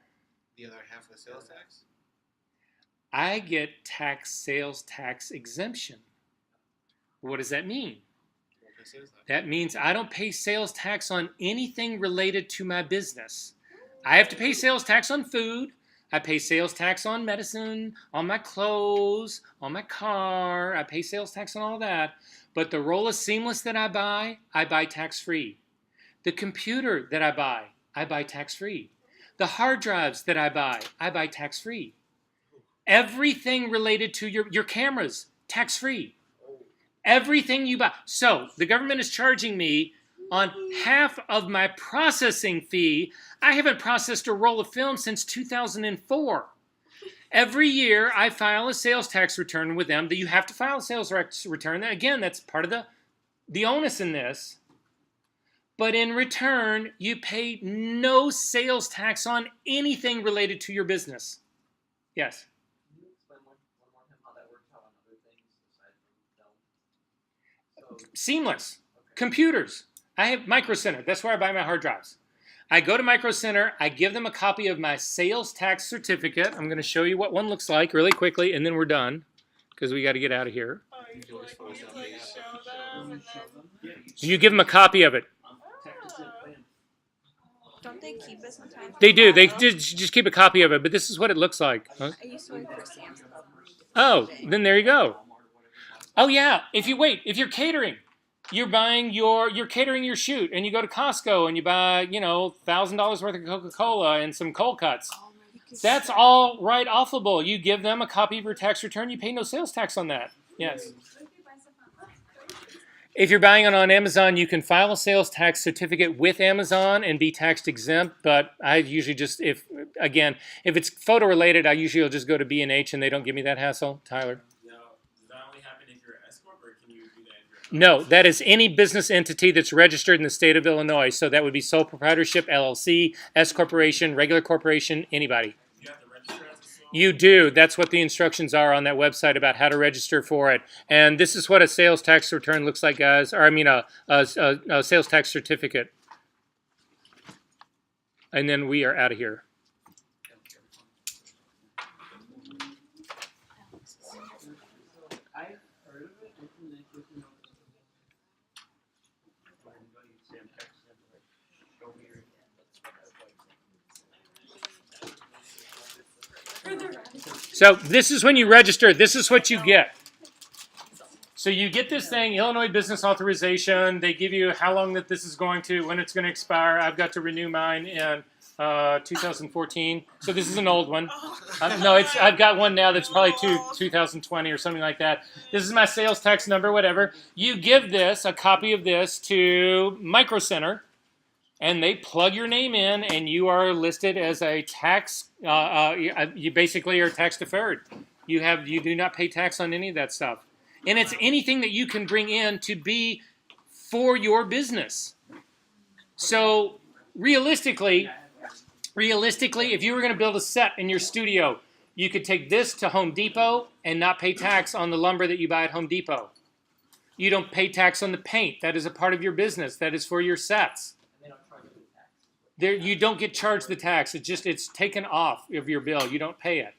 [SPEAKER 4] The other half of the sales tax?
[SPEAKER 3] I get sales tax exemption. What does that mean?
[SPEAKER 4] You won't pay sales tax.
[SPEAKER 3] That means I don't pay sales tax on anything related to my business. I have to pay sales tax on food. I pay sales tax on medicine, on my clothes, on my car. I pay sales tax on all that. But the roll of seamless that I buy tax-free. The computer that I buy tax-free. The hard drives that I buy tax-free. Everything related to your cameras, tax-free. Everything you buy. So the government is charging me on half of my processing fee. I haven't processed a roll of film since 2004. Every year I file a sales tax return with them. That you have to file a sales tax return. Again, that's part of the onus in this. But in return, you pay no sales tax on anything related to your business. Yes?
[SPEAKER 1] Can you explain one more time how that works out on other things aside from film? So,
[SPEAKER 3] Seamless.
[SPEAKER 1] okay.
[SPEAKER 3] Computers. I have Micro Center. That's where I buy my hard drives. I go to Micro Center. I give them a copy of my sales tax certificate. I'm going to show you what one looks like really quickly, and then we're done because we got to get out of here.
[SPEAKER 2] Oh, you show them and then.
[SPEAKER 3] You give them a copy of it.
[SPEAKER 5] Don't they keep it sometimes?
[SPEAKER 3] They do. They just keep a copy of it, but this is what it looks like. Huh?
[SPEAKER 5] I used to work for Sam's Club.
[SPEAKER 3] Oh, then there you go. Oh yeah, if you're catering, you're catering your shoot, and you go to Costco and you buy, $1,000 worth of Coca-Cola and some cold cuts. That's all write-offable. You give them a copy of your tax return. You pay no sales tax on that. Yes. If you're buying it on Amazon, you can file a sales tax certificate with Amazon and be tax exempt. But I usually just, if it's photo related, I usually will just go to B&H and they don't give me that hassle. Tyler.
[SPEAKER 7] Now, does that only happen if you're an S corp, or can you do that if you're
[SPEAKER 3] No, that is any business entity that's registered in the state of Illinois. So that would be sole proprietorship, LLC, S corporation, regular corporation, anybody.
[SPEAKER 7] you have to register as a sole?
[SPEAKER 3] You do. That's what the instructions are on that website about how to register for it. And this is what a sales tax return looks like, guys. Or I mean, a sales tax certificate. And then we are out of here.
[SPEAKER 1] I've heard of it. It's an interesting
[SPEAKER 3] So this is when you register. This is what you get. So you get this thing, Illinois Business Authorization. They give you how long that this is going to, when it's going to expire. I've got to renew mine in 2014. So this is an old one. No, I've got one now that's probably 2020 or something like that. This is my sales tax number, whatever. You give this, a copy of this, to Micro Center, and they plug your name in, and you are listed as a tax. You basically are tax deferred. You do not pay tax on any of that stuff, and it's anything that you can bring in to be for your business. So realistically, if you were going to build a set in your studio, you could take this to Home Depot and not pay tax on the lumber that you buy at Home Depot. You don't pay tax on the paint. That is a part of your business. That is for your sets. You don't get charged the tax. It's taken off of your bill. You don't pay it.